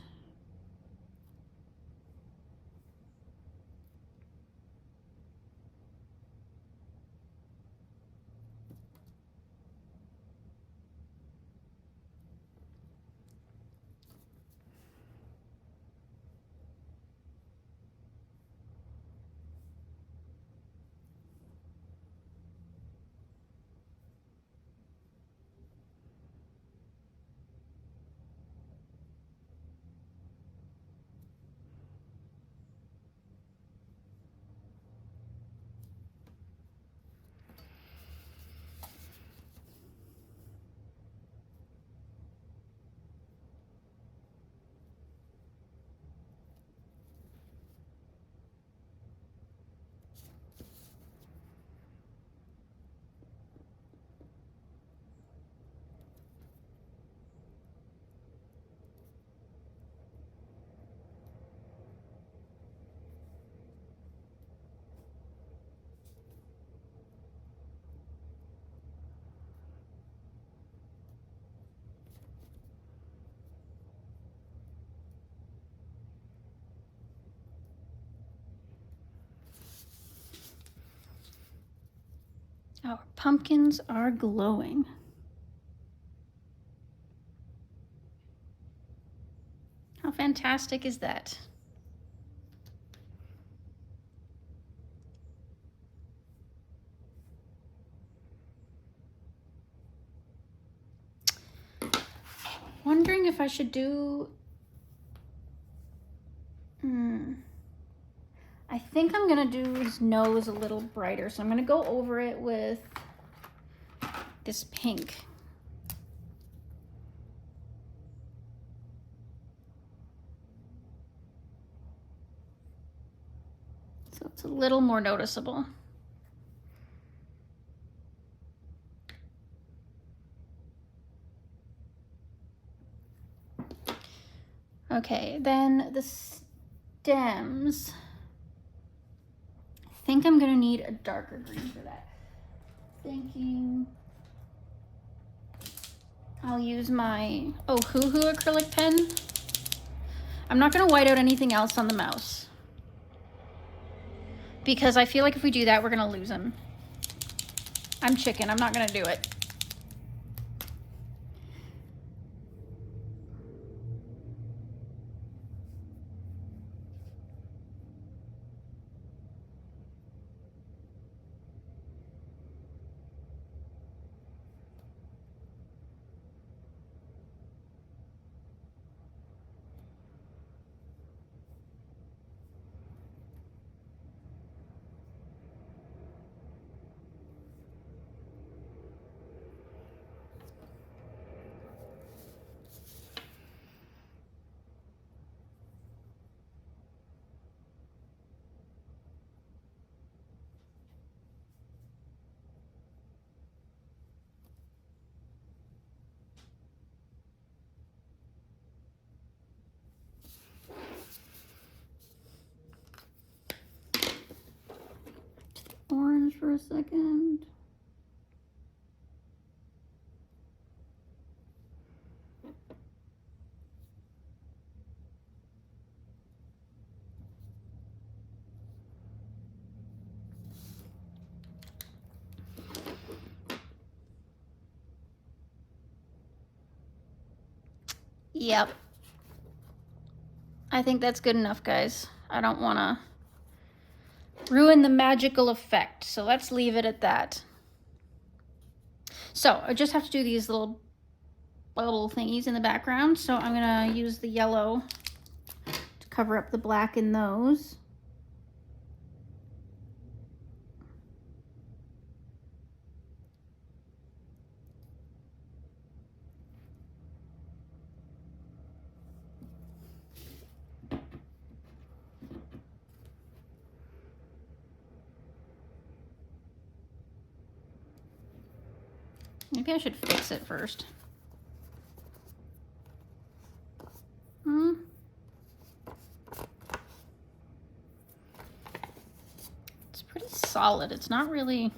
Our pumpkins are glowing. How fantastic is that? Wondering if I should do... I think I'm gonna do his nose a little brighter, so I'm gonna go over it with this pink. So it's a little more noticeable. Okay, then the stems. I think I'm gonna need a darker green for that. Thinking I'll use my Hoo acrylic pen. I'm not gonna white out anything else on the mouse, because I feel like if we do that, we're gonna lose him. I'm chicken, I'm not gonna do it. Orange for a second. Yep. I think that's good enough, guys. I don't want to ruin the magical effect, so let's leave it at that. So I just have to do these little bubble thingies in the background, so I'm gonna use the yellow to cover up the black in those. Maybe I should fix it first. It's pretty solid. It's not really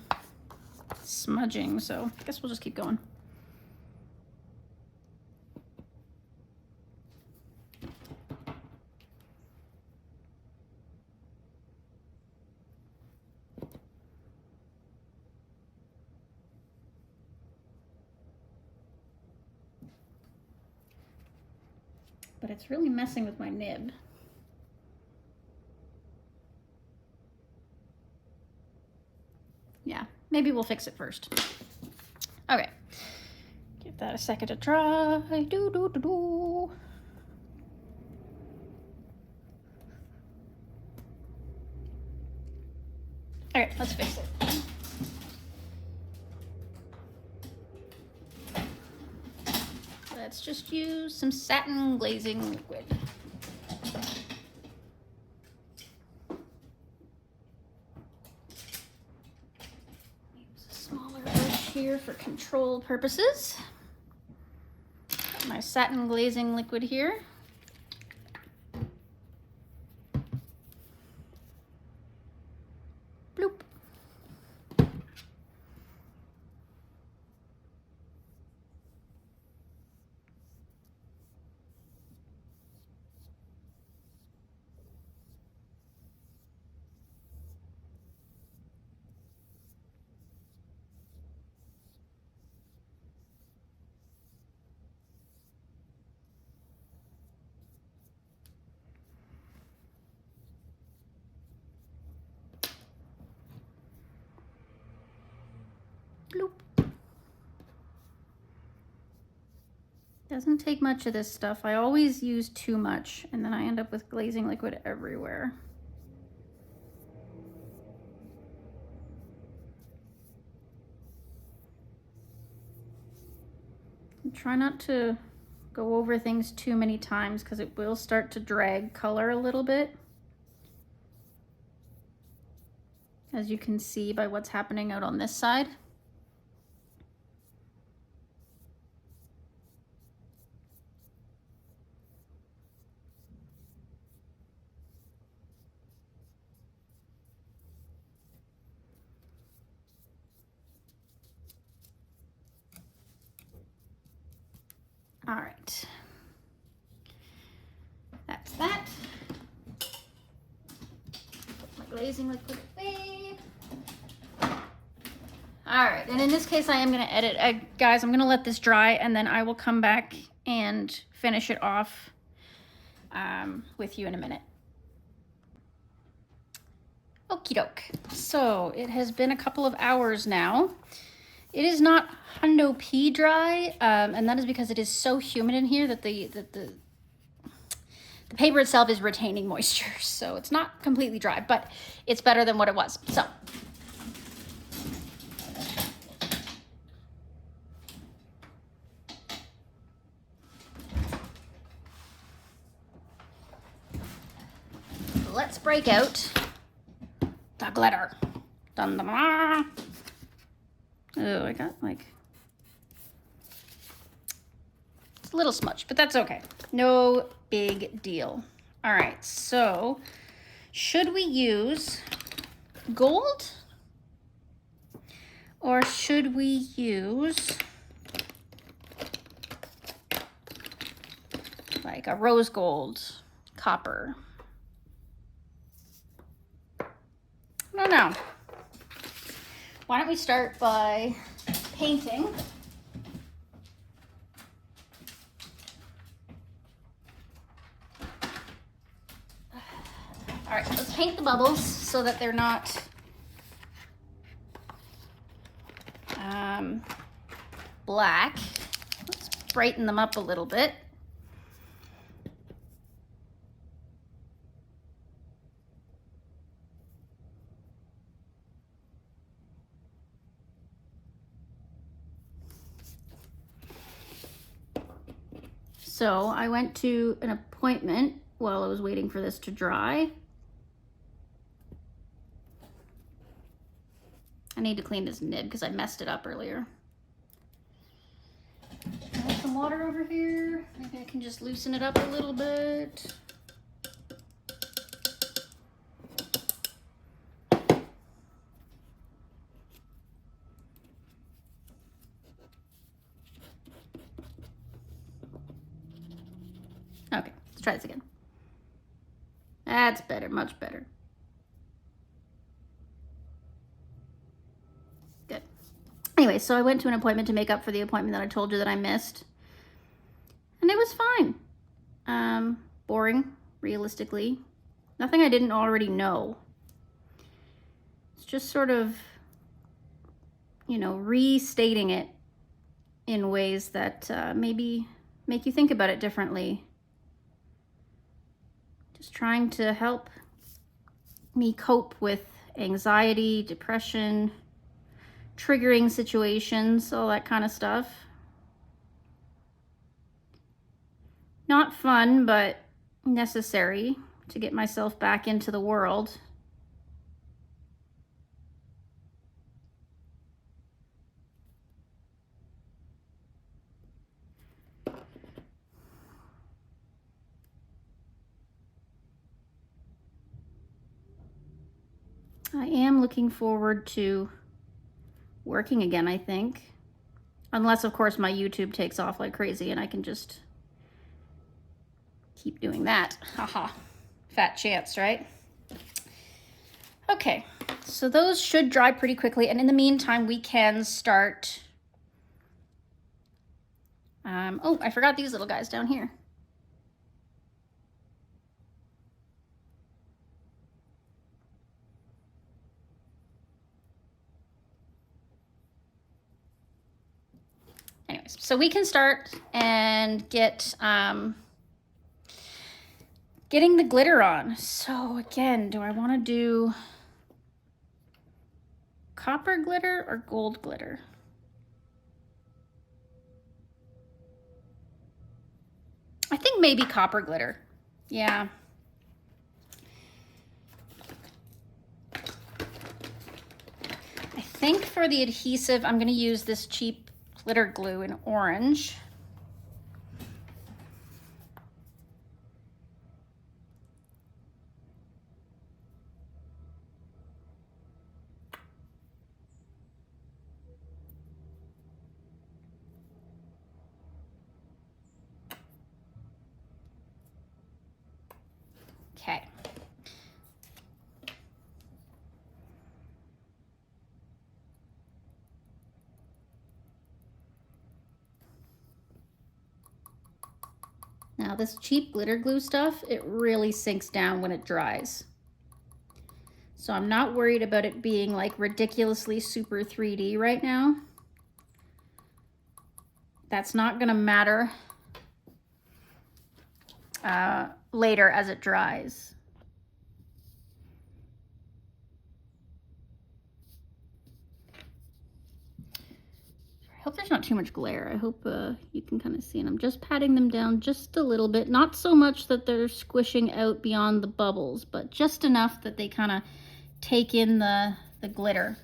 smudging, so I guess we'll just keep going. but it's really messing with my nib. Yeah, maybe we'll fix it first. Okay, give that a second to dry. All right, let's fix it. Let's just use some satin glazing liquid. Use a smaller brush here for control purposes. Got my satin glazing liquid here. Bloop. Bloop. Doesn't take much of this stuff. I always use too much, and then I end up with glazing liquid everywhere. And try not to go over things too many times because it will start to drag color a little bit. As you can see by what's happening out on this side. All right, that's that. Put my glazing liquid away. All right, and in this case, I am gonna edit. Guys, I'm gonna let this dry and then I will come back and finish it off with you in a minute. Okie doke. So it has been a couple of hours now. It is not hundo pea dry, and that is because it is so humid in here that the paper itself is retaining moisture. So it's not completely dry, but it's better than what it was. So let's break out the glitter. Dun, dun, dun. Oh, I got like, it's a little smudged, but that's okay. No big deal. All right, so should we use gold or should we use like a rose gold copper? I don't know. Why don't we start by painting? All right, let's paint the bubbles so that they're not black. Let's brighten them up a little bit. So I went to an appointment while I was waiting for this to dry. I need to clean this nib because I messed it up earlier. I have some water over here. Maybe I can just loosen it up a little bit. Okay, let's try this again. That's better, much better. Good. Anyway, so I went to an appointment to make up for the appointment that I told you that I missed. And it was fine. boring, realistically. Nothing I didn't already know. It's just sort of, you know, restating it in ways that maybe make you think about it differently. Just trying to help me cope with anxiety, depression, triggering situations, all that kind of stuff. Not fun, but necessary to get myself back into the world. I am looking forward to working again, I think. Unless, of course, my YouTube takes off like crazy and I can just keep doing that. Haha. Fat chance, right? Okay, so those should dry pretty quickly. And in the meantime, we can start... oh, I forgot these little guys down here. Anyways, so we can start and get getting the glitter on. So again, do I want to do copper glitter or gold glitter? I think maybe copper glitter. Yeah. I think for the adhesive, I'm going to use this cheap glitter glue in orange. Okay. Now this cheap glitter glue stuff, it really sinks down when it dries. So I'm not worried about it being like ridiculously super 3D right now. That's not gonna matter later as it dries. I hope there's not too much glare. I hope you can kind of see, and I'm just patting them down just a little bit. Not so much that they're squishing out beyond the bubbles, but just enough that they kind of take in the glitter.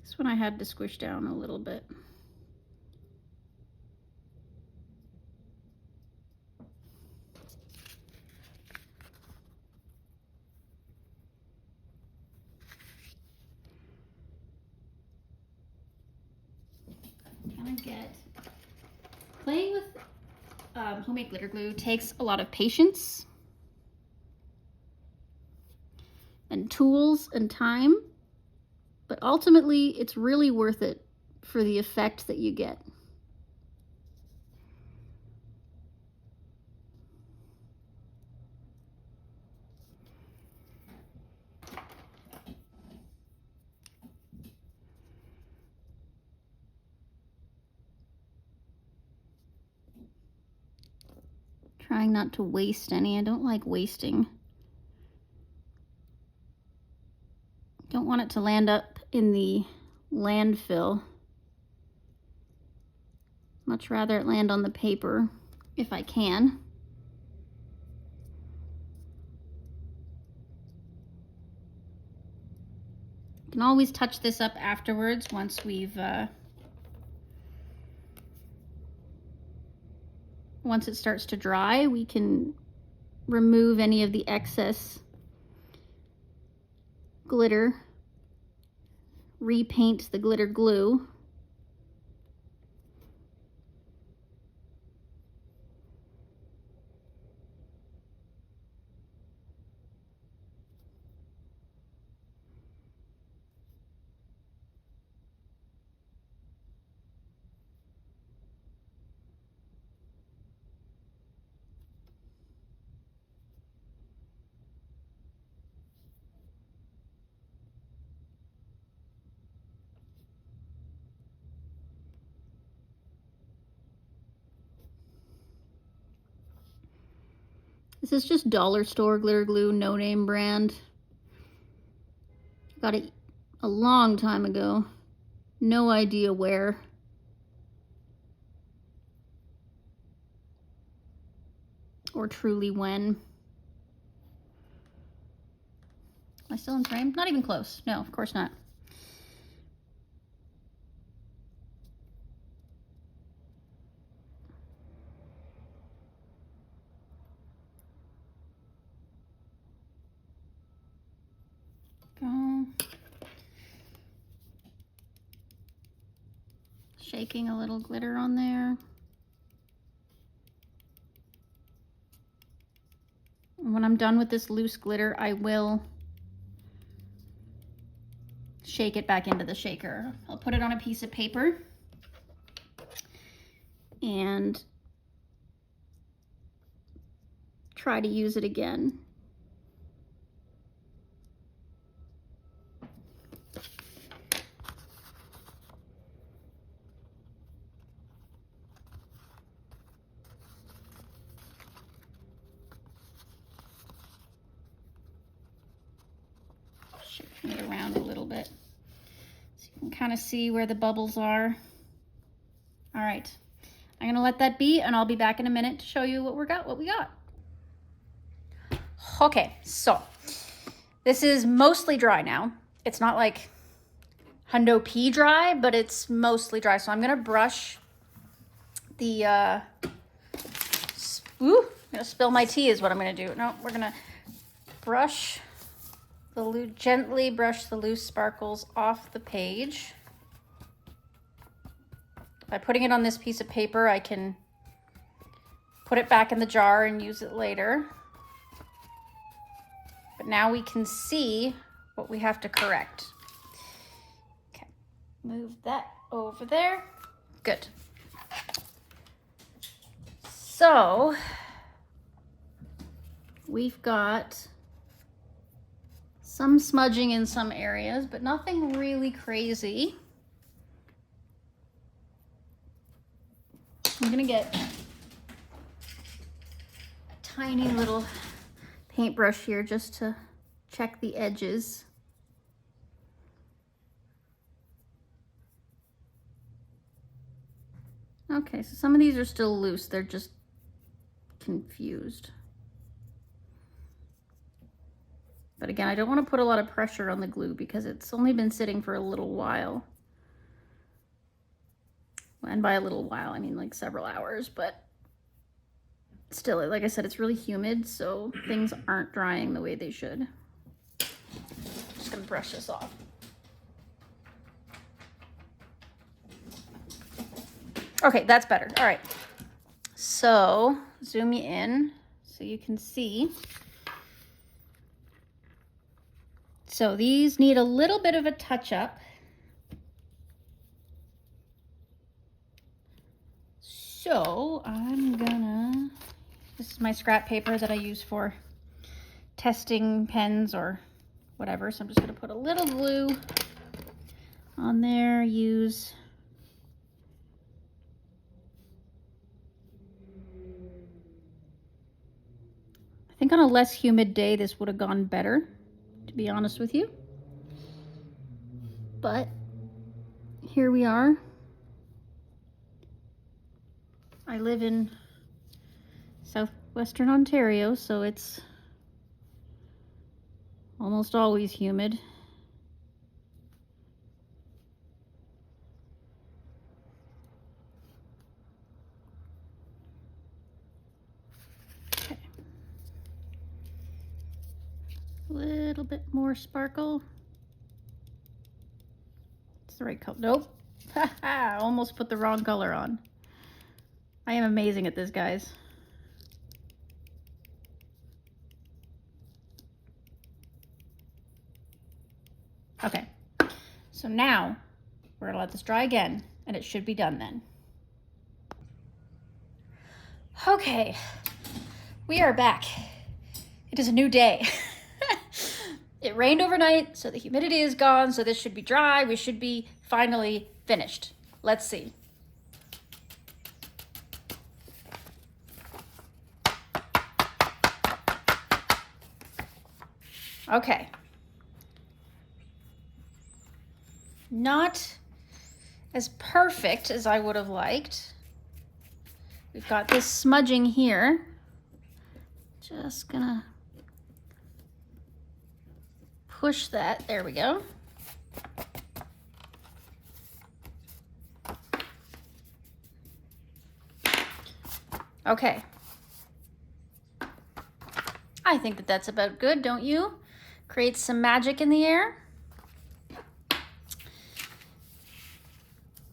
This one I had to squish down a little bit. Playing with homemade glitter glue takes a lot of patience and tools and time, but ultimately it's really worth it for the effect that you get. Trying not to waste any. I don't like wasting. Don't want it to land up in the landfill. Much rather it land on the paper if I can. You can always touch this up afterwards once we've once it starts to dry, we can remove any of the excess glitter, repaint the glitter glue. This is just dollar store glitter glue, no name brand. Got it a long time ago. No idea where. Or truly when. Am I still in frame? Not even close. No, of course not. Go. Shaking a little glitter on there. And when I'm done with this loose glitter, I will shake it back into the shaker. I'll put it on a piece of paper and try to use it again. Shaking it around a little bit so you can kind of see where the bubbles are. All right, I'm gonna let that be, and I'll be back in a minute to show you what we got. Okay, so this is mostly dry now. It's not like Hundo P dry, but it's mostly dry. So I'm gonna brush the, I'm gonna spill my tea is what I'm gonna do. No, we're gonna brush gently brush the loose sparkles off the page. By putting it on this piece of paper, I can put it back in the jar and use it later. But now we can see what we have to correct. Okay, move that over there. Good. So we've got some smudging in some areas, but nothing really crazy. I'm gonna get a tiny little paintbrush here just to check the edges. Okay, so some of these are still loose. They're just confused. But again, I don't want to put a lot of pressure on the glue because it's only been sitting for a little while. And by a little while, I mean like several hours, but still, like I said, it's really humid, so things aren't drying the way they should. Just gonna brush this off. Okay, that's better. All right. So zoom you in so you can see. So these need a little bit of a touch up. So I'm gonna, this is my scrap paper that I use for testing pens or whatever. So I'm just gonna put a little glue on there, use I think on a less humid day, this would have gone better, to be honest with you. But here we are. I live in southwestern Ontario, so it's almost always humid. little bit more sparkle. It's the right color. Nope. Haha, almost put the wrong color on. I am amazing at this, guys. Okay, so now we're gonna let this dry again, and it should be done then. Okay, we are back. It is a new day. It rained overnight, so the humidity is gone, so this should be dry. We should be finally finished. Let's see. Okay. Not as perfect as I would have liked. We've got this smudging here. Just gonna push that. There we go. Okay. I think that that's about good, don't you? Creates some magic in the air.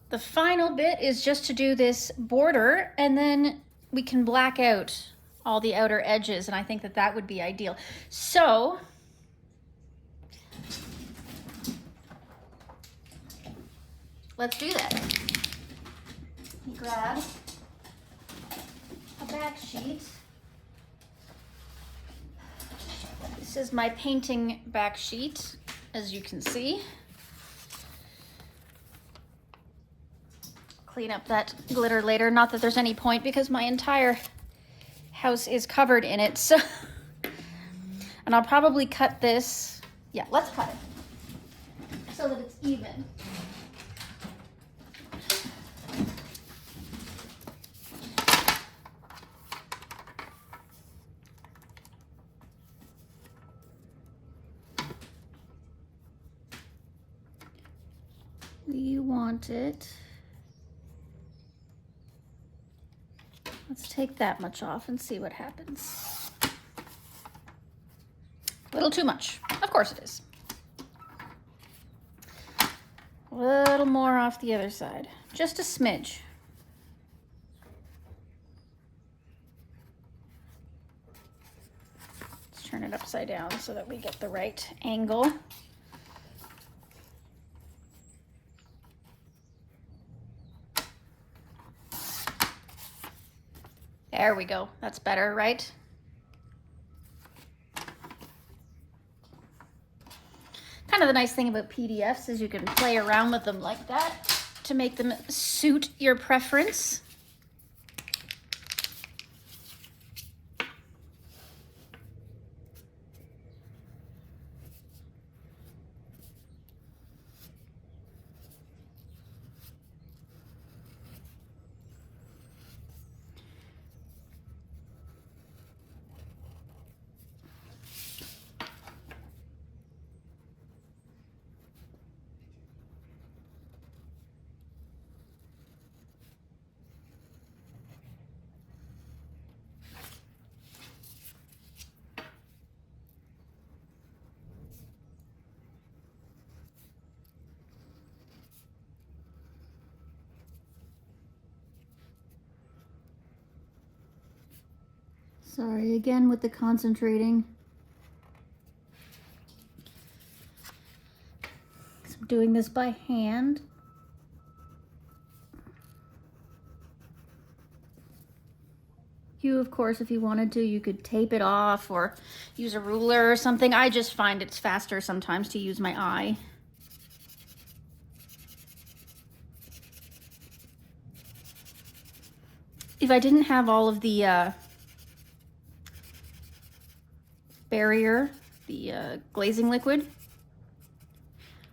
The final bit is just to do this border, and then we can black out all the outer edges, and I think that that would be ideal. So let's do that. Let me grab a back sheet. This is my painting back sheet, as you can see. Clean up that glitter later. Not that there's any point because my entire house is covered in it. So, and I'll probably cut this. Yeah, let's cut it so that it's even. We want it. Let's take that much off and see what happens. A little too much. Of course it is. A little more off the other side. Just a smidge. Let's turn it upside down so that we get the right angle. There we go. That's better, right? Kind of the nice thing about PDFs is you can play around with them like that to make them suit your preference. Sorry again with the concentrating. I'm doing this by hand. You, of course, if you wanted to, you could tape it off or use a ruler or something. I just find it's faster sometimes to use my eye. If I didn't have all of the barrier, the glazing liquid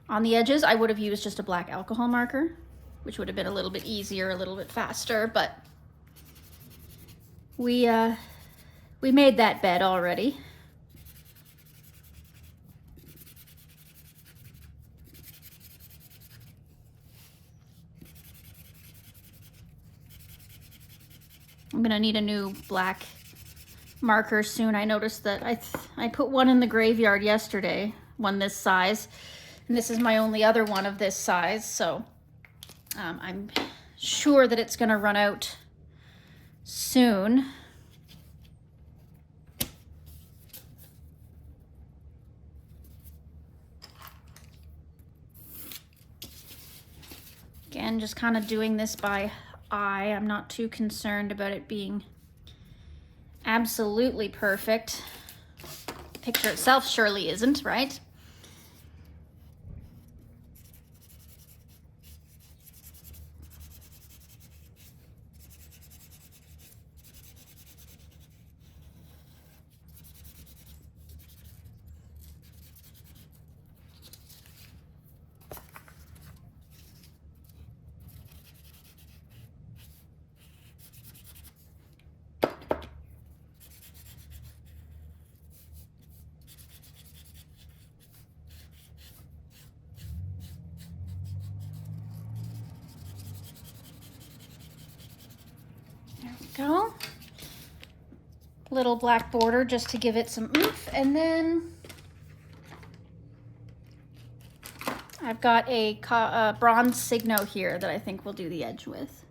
on the edges, I would have used just a black alcohol marker, which would have been a little bit easier, a little bit faster, but we made that bed already. I'm gonna need a new black markers soon. I noticed that I put one in the graveyard yesterday, one this size, and this is my only other one of this size, so I'm sure that it's gonna run out soon. Again, just kind of doing this by eye. I'm not too concerned about it being absolutely perfect. The picture itself surely isn't, right? Go. Little black border just to give it some oomph, and then I've got a bronze signo here that I think we'll do the edge with.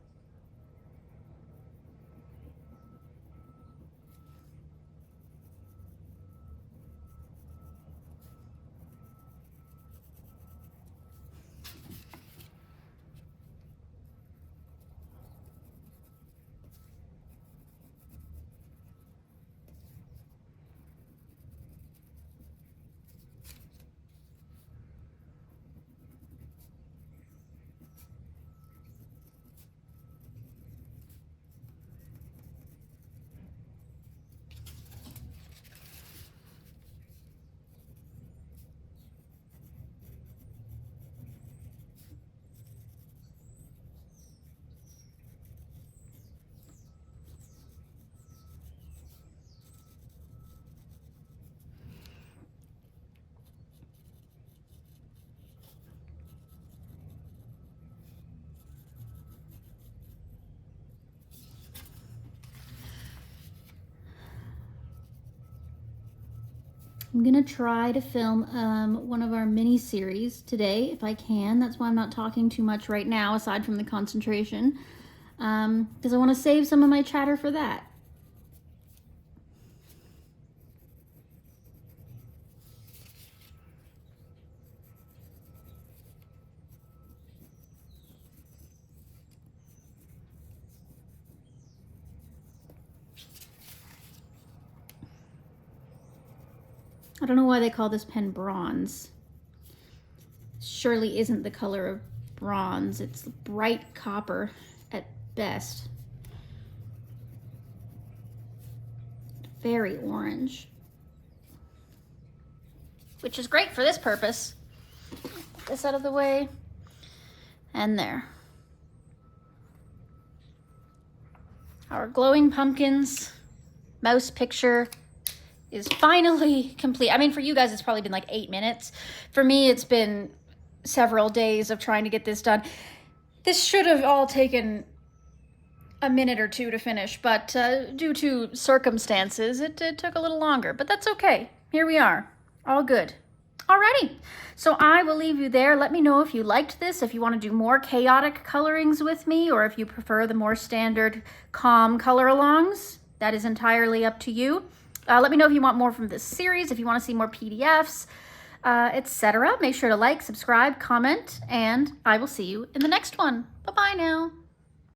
I'm gonna try to film one of our mini series today if I can. That's why I'm not talking too much right now, aside from the concentration, because I want to save some of my chatter for that. I don't know why they call this pen bronze. Surely isn't the color of bronze. It's bright copper at best. Very orange. Which is great for this purpose. Get this out of the way. And there. Our glowing pumpkins mouse picture is finally complete. I mean, for you guys, it's probably been like 8 minutes. For me, it's been several days of trying to get this done. This should have all taken a minute or two to finish, but due to circumstances, it took a little longer, but that's okay. Here we are, all good. Alrighty, so I will leave you there. Let me know if you liked this, if you want to do more chaotic colorings with me, or if you prefer the more standard calm color alongs. That is entirely up to you. Let me know if you want more from this series, if you want to see more PDFs, etc. Make sure to like, subscribe, comment, and I will see you in the next one. Bye-bye now.